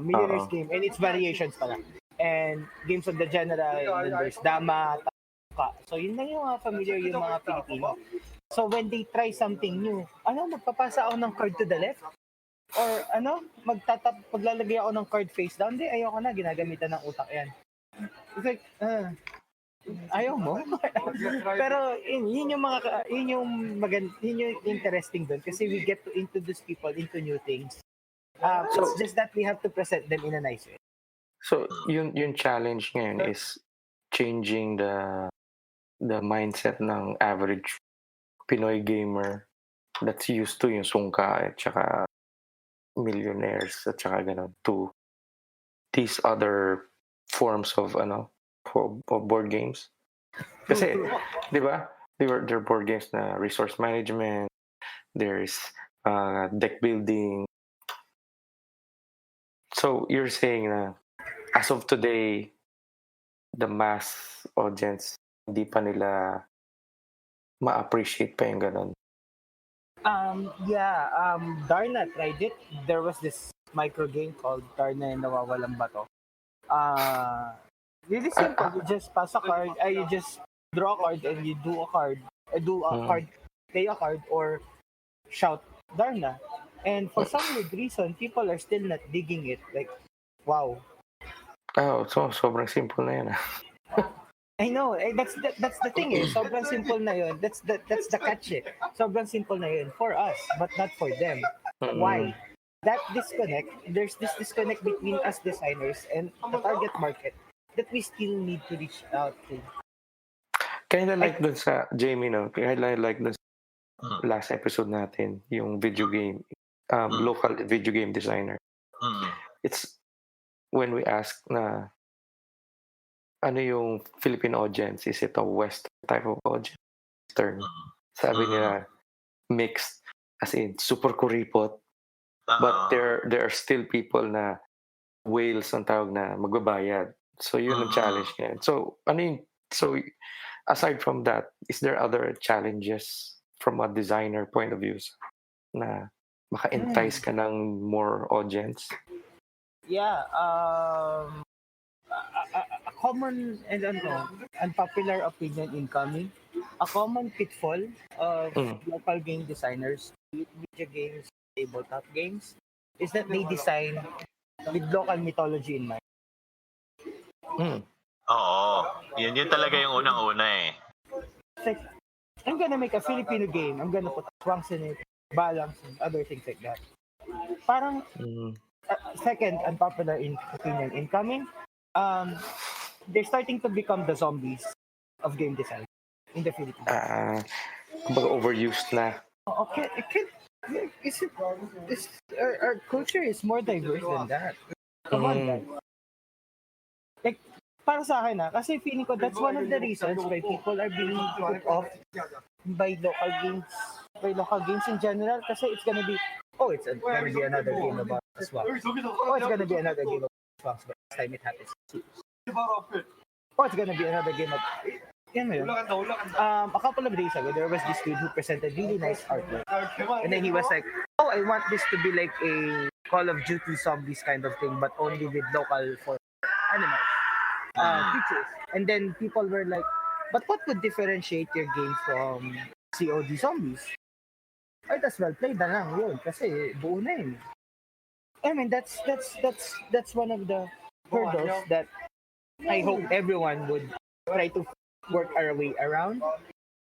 Millionaires game, and its variations pala. And games of the general, and then there's Dama, so yun lang yung familiar yung mga Pilipino. So when they try something new, magpapasa ako ng card to the left? Or maglalagay ako ng card face down? Hindi, ayoko na, ginagamitan ng utak yan. It's like, ayaw mo? Pero yun yung interesting doon kasi we get to introduce people into new things. So it's just that we have to present them in a nice way. So yung challenge ngayon is changing the mindset ng average Pinoy gamer that's used to yung sungka at saka millionaires at saka ganun to these other forms of of board games. Kasi, di ba? There are board games na resource management, there's deck building. So you're saying na as of today, the mass audience hindi pa nila ma-appreciate pa yung ganun. Darna tried it. There was this micro game called Darna and Nawawalang Bato. Really simple. You just pass a card, you just draw a card and you do a card, card, play a card or shout Darna. And for some weird reason, people are still not digging it. Like, wow. So sobrang simple na yan. I know, that's the thing sobrang simple na yun. That's the catch Sobrang simple na yun for us, but not for them. Why? That disconnect, there's this disconnect between us designers and the target market that we still need to reach out to. Kinda like dun sa Jamie, no? Kinda like dun sa last episode natin, yung video game, local video game designer. It's when we ask na ano yung Filipino audience? Is it a Western type of audience? Western. Sabi nila, mixed. As in, super kuripot. But there are still people na whales ang tawag na magbabayad. So yun ang challenge niya. So, aside from that, is there other challenges from a designer point of view na maka-entice ka ng more audience? Yeah, a common and unpopular opinion incoming, a common pitfall of local game designers, video games, tabletop games, is that they design with local mythology in mind. Oo, yun talaga yung unang-una eh. It's like, I'm gonna make a Filipino game, I'm gonna put swamps in it, balance and other things like that. Parang second unpopular opinion incoming, they're starting to become the zombies of game design in the Philippines. Kumbaga overused na. Okay, our culture is more diverse than that. Come on, guys. Like, para sa akin kasi feeling ko that's one of the reasons why people are being put off by local games in general, kasi it's gonna be, it's gonna be another game about swamps. It's gonna be another game about swamps, but this time it happens. It's gonna be another game of... a couple of days ago, there was this dude who presented really nice artwork. And then he was like, I want this to be like a Call of Duty zombies kind of thing, but only with local for animals, creatures. And then people were like, but what would differentiate your game from COD zombies? Might as well play na lang yun, kasi buo na yun. I mean, that's one of the hurdles that I hope everyone would try to work our way around,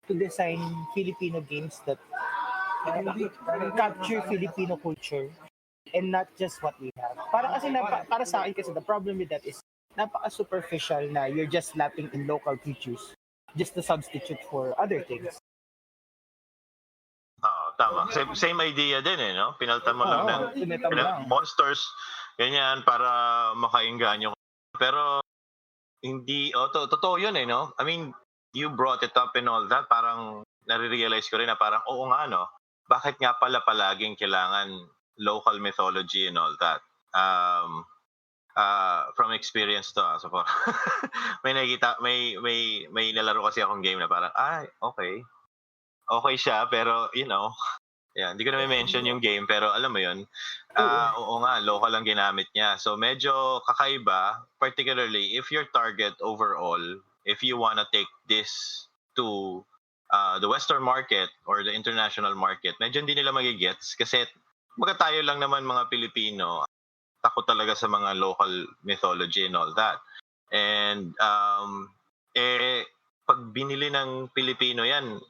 to design Filipino games that capture Filipino culture and not just what we have. Para sa akin kasi the problem with that is napaka-superficial na you're just slapping in local features just to substitute for other things. Tama. Same idea din no? Pinalta mo lang ng monsters, ganyan, para makainganyo. Pero hindi, totoo yun no? I mean, you brought it up and all that, parang nare-realize ko rin na parang, oo nga no, bakit nga pala palaging kailangan local mythology and all that? From experience to, so may nakita, may nalaro kasi akong game na parang, okay siya, pero hindi ko na mention yung game, pero alam mo yun, oo nga, local ang ginamit niya. So medyo kakaiba, particularly if your target overall, if you wanna take this to the Western market or the international market, medyo hindi nila magigets kasi tayo lang naman mga Pilipino, takot talaga sa mga local mythology and all that. And pag binili ng Pilipino yan,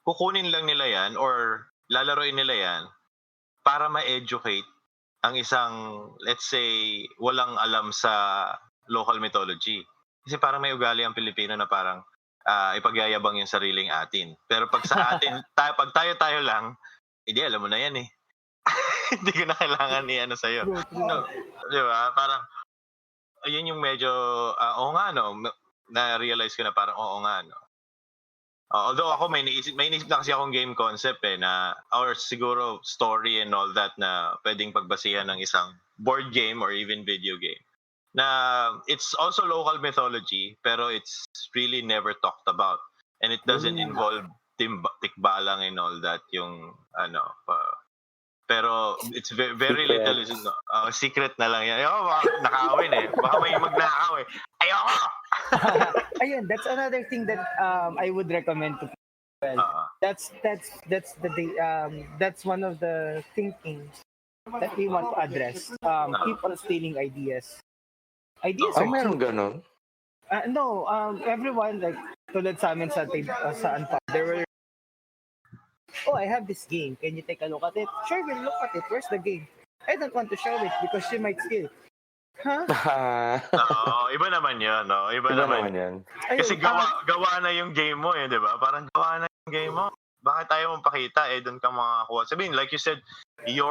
kukunin lang nila yan or lalaroin nila yan para ma-educate ang isang, let's say, walang alam sa local mythology. Kasi parang may ugali ang Pilipino na parang ipagyayabang yung sariling atin. Pero pag sa atin, pag tayo lang, Hindi, alam mo na yan eh. Hindi ko na kailangan i-ano sa'yo. True. So, di ba? Parang, ayun yung medyo, oo nga, no? Na-realize ko na parang, oo nga, no? Although ako may iniisip na kasi akong game concept na or siguro story and all that na pwedeng pagbasihan ng isang board game or even video game. Na it's also local mythology pero it's really never talked about and it doesn't involve tikbalang and all that yung pero it's very Secret. little secret na lang yan. Nakaawin baka may magnakaw ayoko. Ayun, that's another thing that I would recommend to people. That's one of the thinkings that we want to address. People stealing ideas. Ideas are meron cheap. ganon? No, everyone like tulad sa amin sa Unpub, there were I have this game. Can you take a look at it? Sure, we'll look at it. Where's the game? I don't want to show it because she might steal. Huh? Iba naman yun, no? Iba naman yan. Kasi gawa na yung game mo di ba? Parang gawa na yung game mo. Bakit tayo mong pakita doon ka makakuha? Sabihin, like you said, you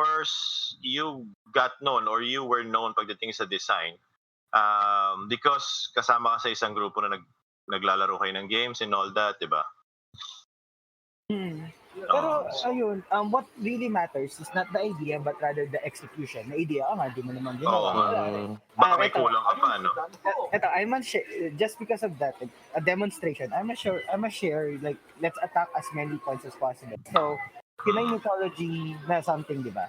got known or you were known pagdating sa design. Because kasama ka sa isang grupo na naglalaro kayo ng games and all that, di ba? Pero ayun, what really matters is not the idea but rather the execution. The idea, di mo naman ginawa. Baka may kulang ka pa, no? Ito, I must share, just because of that, a demonstration, I must share, like, let's attack as many points as possible. So, Pinoy mythology na something, di ba?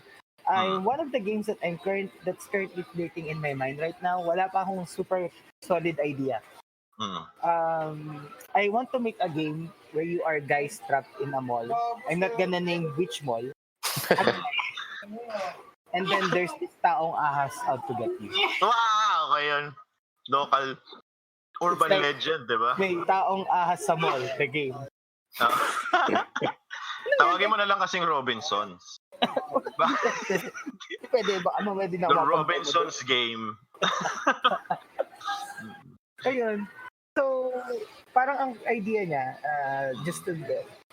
One of the games that's currently flirting in my mind right now, wala pa akong super solid idea. I want to make a game where you are guys trapped in a mall. I'm not gonna name which mall. And then there's this taong ahas out to get you. Wow! Ngayon, local urban legend, di ba? May taong ahas sa mall, the game. Tawagin mo na lang kasing Robinsons. Pwede ba? Pwede na The Robinsons game. Ayun. So, parang ang idea niya, just to,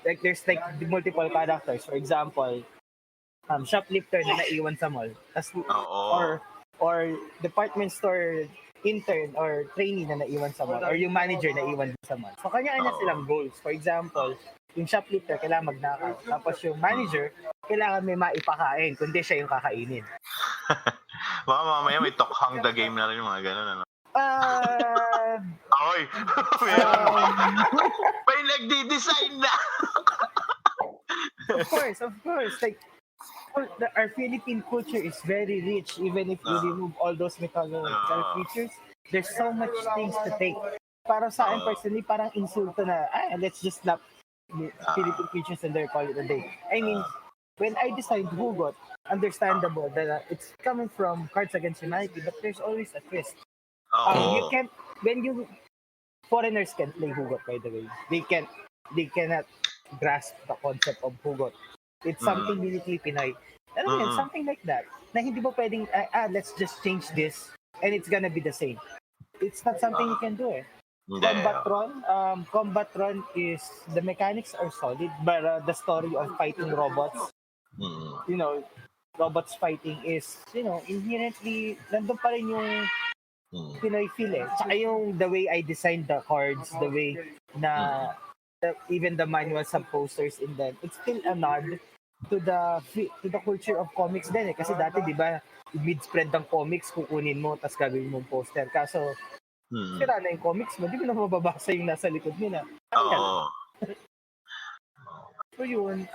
like, there's like multiple characters. For example, shoplifter na naiwan sa mall. Or department store intern or trainee na naiwan sa mall. Or yung manager na naiwan sa mall. So, kanya-kanya silang goals. For example, yung shoplifter, kailangan magnakaw. Tapos yung manager, kailangan may maipakain, kundi siya yung kakainin. Baka mamaya may tokhang the game na rin yung mga ganun, ano? Oy! May nagdi-design na! Of course. Like, our Philippine culture is very rich. Even if you remove all those mythological creatures, there's so much things to take. Para sa akin personally, parang insulto na, let's just slap Philippine creatures and call it a day. I mean, when I designed Hugot, understandable that it's coming from Cards Against Humanity, but there's always a twist. You can't, foreigners can't play Hugot, by the way. They cannot grasp the concept of Hugot. It's something uniquely Pinoy. Something like that. Na hindi mo pwedeng, let's just change this and it's gonna be the same. It's not something you can do. Combatron is, the mechanics are solid, but the story of fighting robots, robots fighting is, inherently, nandun pa rin yung Pinoy feel Tsaka yung the way I designed the cards, the way na even the manuals and posters in them, it's still a nod to the culture of comics din Kasi dati, di ba, mid-spread ng comics, kukunin mo, tapos gagawin mong poster. Kaso, sira na yung comics mo, di mo na mababasa yung nasa likod nila. So yun,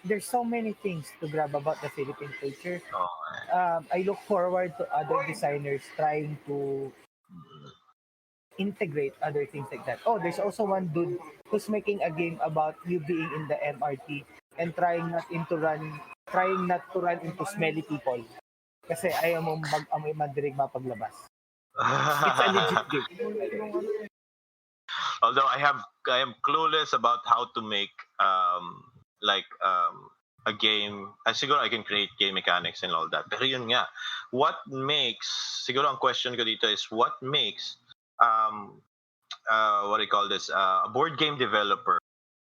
there's so many things to grab about the Philippine culture. I look forward to other designers trying to integrate other things like that. There's also one dude who's making a game about you being in the MRT and trying not to run into smelly people. Kasi ayaw mo mag-amoy madirig mapaglabas. It's a legit game. Although I am clueless about how to make a game. Siguro I can create game mechanics and all that. Pero yun nga, siguro ang question ko dito is what makes what do you call this, a board game developer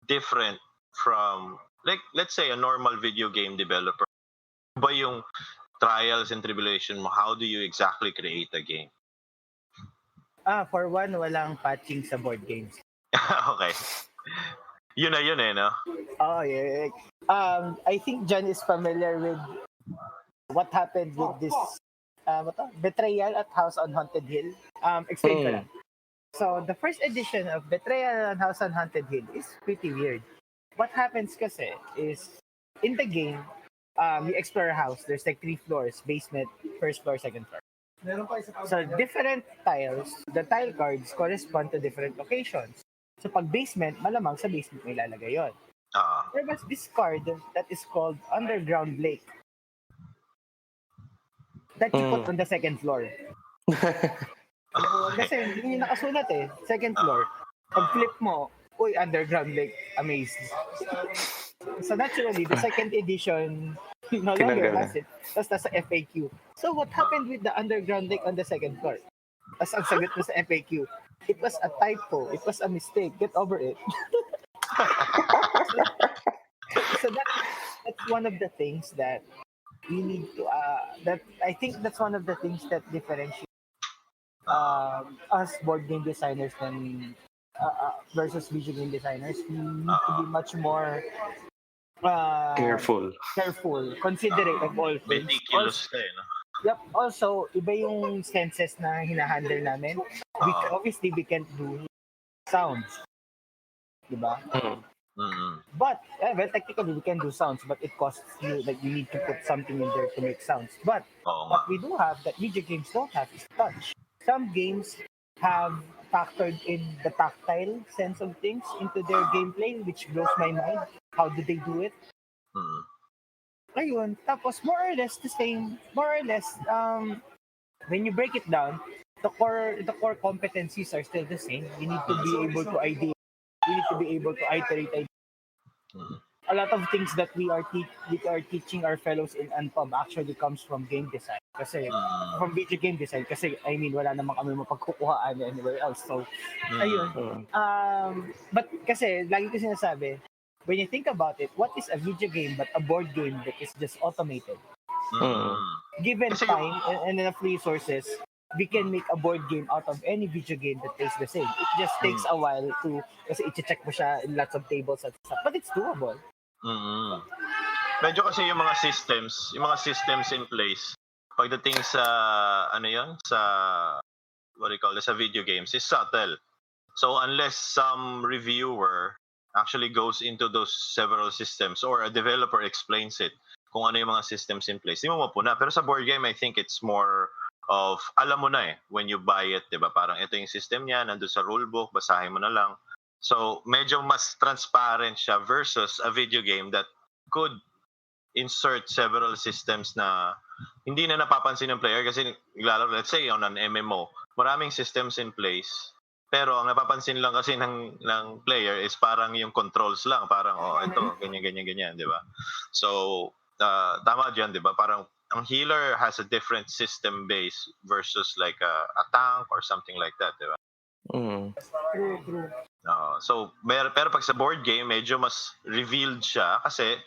different from like let's say a normal video game developer, ba yung trials and tribulation mo? How do you exactly create a game? For one, walang patching sa board games. Okay. Yun na yun no? Oh, yeah. I think John is familiar with what happened with this Betrayal at House on Haunted Hill. Explain ko lang. So, the first edition of Betrayal and House on Haunted Hill is pretty weird. What happens kasi is, in the game, you explore a house. There's like 3 floors: basement, first floor, second floor. So, different tiles, the tile cards correspond to different locations. So, pag basement, malamang sa basement may ilalagay yun. There was this card that is called Underground Lake that you put on the second floor. Kasi yun yung nakasulat second floor. Pag flip mo, uy, Underground Lake, amazing. So naturally, the second edition no longer has it. Tapos nasa FAQ. So what happened with the Underground Lake on the second floor? Tapos ang sagot mo sa FAQ, it was a typo. It was a mistake. Get over it. So that's one of the things that we need to that I think that's one of the things that differentiate us board game designers than versus video game designers. We need to be much more Careful, considerate of all things. Meticulous ka no? Yep. Also, iba yung senses na hinahandle namin. Obviously, we can't do sounds. Diba? But, well, technically, we can do sounds, but it costs you, like, you need to put something in there to make sounds. But, what we do have that video games don't have is touch. Some games have factored in the tactile sense of things into their gameplay, which blows my mind. How do they do it? Ayun. Tapos, more or less, when you break it down, the core competencies are still the same. You need to be able to ideate. You need to be able to iterate. A lot of things that we are teaching our fellows in Anpom actually comes from game design. Kasi, from video game design. Kasi, I mean, wala namang kami mapagkukuhaan anywhere else. So, ayun. But kasi, lagi ko sinasabi, when you think about it, what is a video game but a board game that is just automated? Given time and enough resources, we can make a board game out of any video game that tastes the same. It just takes a while to, kasi i-check mo siya in lots of tables at stuff, but it's doable. Medyo kasi yung mga systems in place, pagdating sa, what do you call it, sa video games, is subtle. So unless some reviewer actually goes into those several systems or a developer explains it, kung ano yung mga systems in place, di mo mapuna. Pero sa board game, I think it's more of, alam mo na when you buy it, di ba? Parang ito yung system niya, nandun sa rulebook, basahin mo na lang. So, medyo mas transparent siya versus a video game that could insert several systems na hindi na napapansin ng player kasi, let's say, on an MMO, maraming systems in place, pero ang napapansin lang kasi ng player is parang yung controls lang, parang, ito, ganyan, di ba? So, tama dyan, di ba? Parang, ang healer has a different system base versus like a tank or something like that, di ba? True. So, pero pag sa board game, medyo mas revealed siya kasi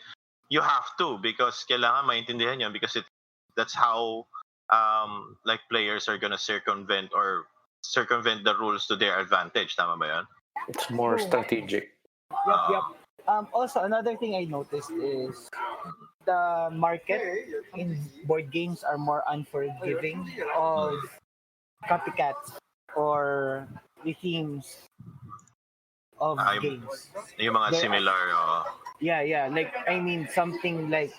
you have to because kailangan maintindihan yan because that's how like players are gonna circumvent the rules to their advantage. Tama ba yan? It's more strategic. Yep. Also, another thing I noticed is the market in board games are more unforgiving of copycats or the themes of games. Yung mga similar. Yeah. Like, I mean, something like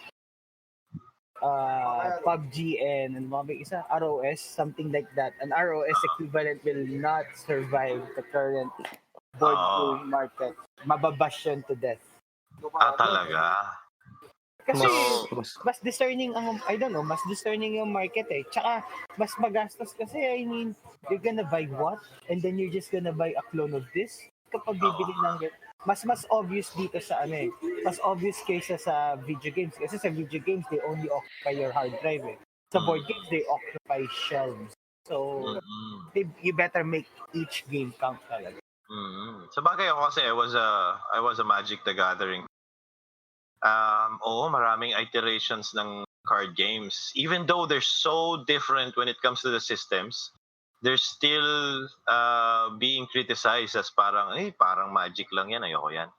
PUBG and isa, ROS, something like that. An ROS equivalent will not survive the current board game market. Mababash yun to death. Talaga? Kasi mas discerning mas discerning yung market Tsaka mas magastos kasi, I mean, you're gonna buy what? And then you're just gonna buy a clone of this? Kapag bibili ng mas obvious dito sa mas obvious kaysa sa video games. Kasi sa video games, they only occupy your hard drive Sa board games, they occupy shelves. So, you better make each game count talaga. Sa bagay ako kasi I was a Magic the Gathering Oo, maraming iterations ng card games. Even though they're so different when it comes to the systems, they're still being criticized as parang Magic lang yan, ayoko yan.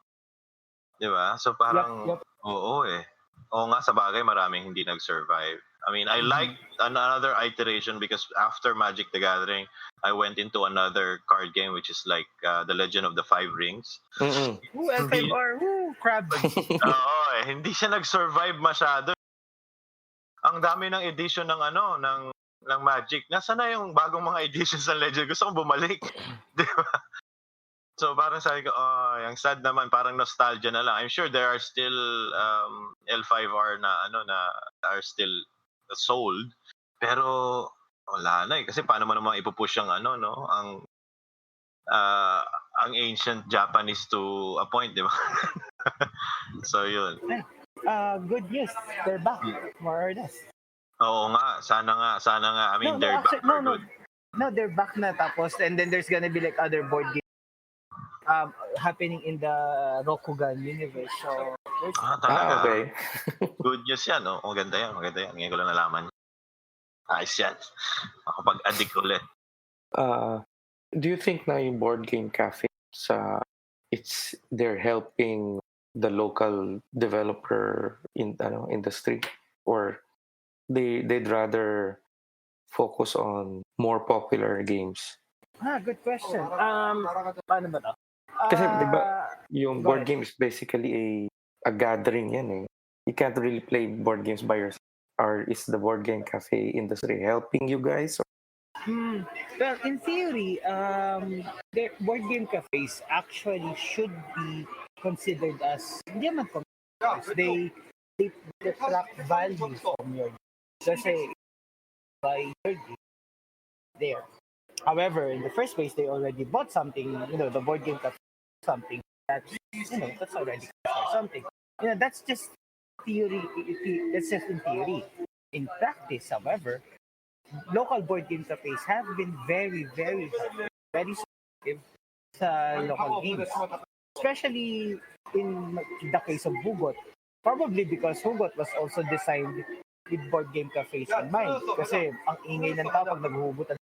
Di ba? So parang, Yep. oo eh. Oo nga, sa bagay, maraming hindi nag-survive. I mean, I like another iteration because after Magic the Gathering, I went into another card game which is like The Legend of the Five Rings. Mm-mm. Ooh, L5R, crab. Oo eh, hindi siya nag-survive masyado. Ang dami ng edition ng ng Magic. Nasaan na yung bagong mga editions ng Legend? Gusto kong bumalik. Di ba? So parang sabi ko, yung sad naman, parang nostalgia na lang. I'm sure there are still L5R na are still sold. Pero wala na eh. Kasi paano mo naman ipupush ang ang ancient Japanese to a point, di ba? So yun. Good news. They're back, more or less. Oo nga, sana nga. I mean, they're back for good. No, they're back na tapos, and then there's gonna be like other board games happening in the Rokugan universe. So, Talaga. Okay. Good news yan, no? Maganda yan. Ngayon ko lang nalaman. Ayos yan. Makapag-addict ulit. Do you think na yung board game cafe they're helping the local developer industry, or they'd rather focus on more popular games? good question. Paano ba to? Kasi di ba yung go board ahead. game is basically a gathering yan eh. You can't really play board games by yourself. Or is the board game cafe industry helping you guys? Well, in theory, the board game cafes actually should be considered as hindi naman competitors. They detract value from your game. Kasi by your game there. However, in the first place, they already bought something. The board game cafe something that's that's already something. That's just theory. That's just in theory. In practice, however, local board game cafes have been very, very, very supportive sa local games. Especially in the case of Hugot. Probably because Hugot was also designed with board game cafes in mind. Kasi ang ingay ng tao pag naghuhugot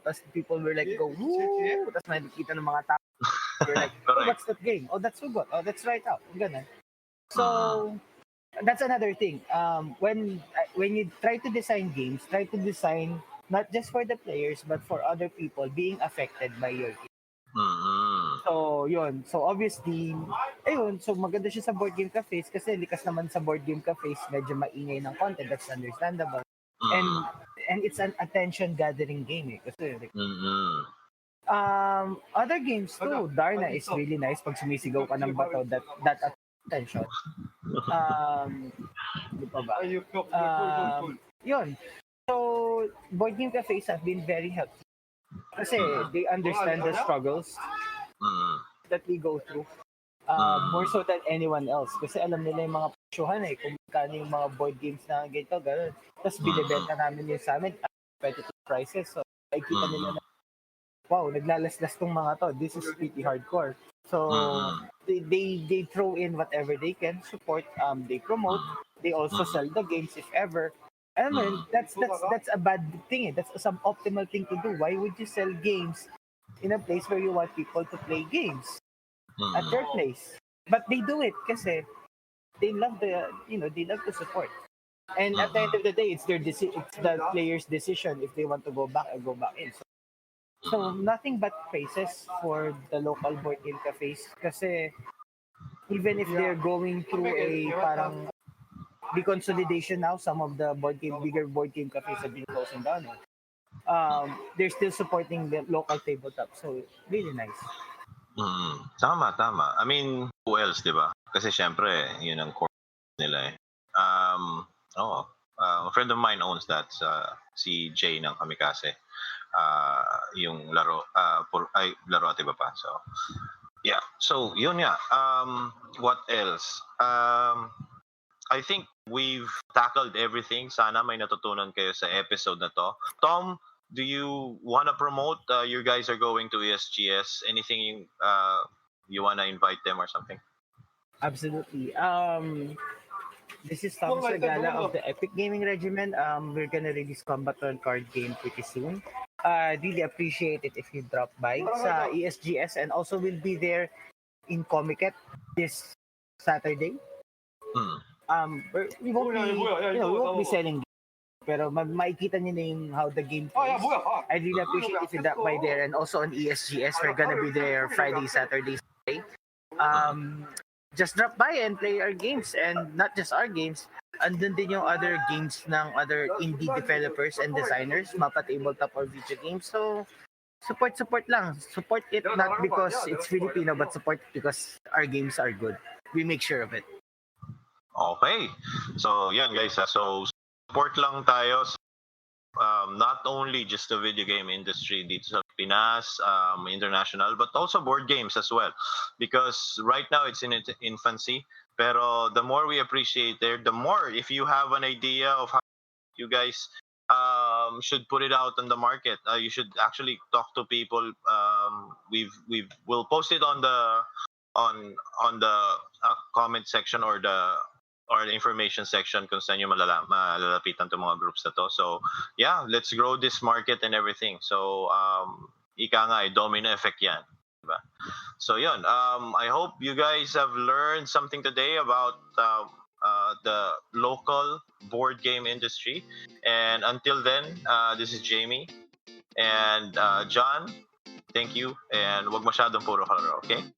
as people were like, go, woo! Tapos nakikita ng mga tao. They're like, oh, what's that game? Oh, that's Hugot. Oh, that's right out. Ganun. So, that's another thing. When you try to design games, try to design not just for the players but for other people being affected by your game. So, yun. So, obviously, so maganda siya sa board game cafes kasi likas naman sa board game cafes, medyo maingay ng content. That's understandable. And it's an attention-gathering game eh. Kasi, other games too, Darna is really nice pag sumisigaw ka ng bato, that attention. Di pa ba? Yun. So, board game cafes have been very helpful. Kasi they understand the struggles that we go through. More so than anyone else. Kasi alam nila yung mga presyohan eh. Kung magkano yung mga board games na ganito, gano'n. Tapos binibenta namin yun sa amin at competitive prices. So, nakikita nila na, wow, naglalaslas tong mga to. This is pretty hardcore. So, they throw in whatever they can, support, they promote, they also sell the games if ever. I mean, that's a bad thing eh. That's some optimal thing to do. Why would you sell games in a place where you want people to play games at your place? But they do it kasi they love they love to support. And at the end of the day, it's the player's decision if they want to go back or go back in. So nothing but praises for the local board game cafes kasi even if they're going through a parang deconsolidation now, some of the bigger board game cafes have been closing down. They're still supporting the local tabletop. So really nice. Tama. I mean, who else, di ba? Kasi syempre, yun ang core nila eh. A friend of mine owns that, si Jay ng Kamikaze. Yung Laro, Laro at iba pa. So, yeah. So, yun nga. What else? I think we've tackled everything. Sana may natutunan kayo sa episode na to. Tom, do you want to promote? You guys are going to ESGS. Anything you want to invite them or something? Absolutely. This is Thomas Regala of the Epic Gaming Regimen. We're gonna release Combatron card game pretty soon. Really appreciate it if you drop by sa ESGS, and also we'll be there in Comiket this Saturday. We won't be, we won't be selling games, pero makikita niyo na yung how the game plays. I really appreciate if you drop by there, and also on ESGS, we're gonna be there Friday, Saturday, Sunday. Just drop by and play our games, and not just our games. Andun din yung other games ng other indie developers and designers, mapa tabletop or video games. So, support lang. Support it not because it's Filipino, but support it because our games are good. We make sure of it. Okay. So, yan guys. So, support lang tayo. Not only just the video game industry dito sa Pinas, international, but also board games as well. Because right now it's in its infancy. Pero the more we appreciate it, the more if you have an idea of how you guys should put it out on the market, you should actually talk to people. We'll post it on the comment section or the information section kung saan nyo malalapitan itong mga groups na to. So, yeah, let's grow this market and everything. So, ika nga, domino effect yan. Diba? So, yun. I hope you guys have learned something today about the local board game industry. And until then, this is Jamie. And John, thank you. And wag masyadong puro kalaro, okay?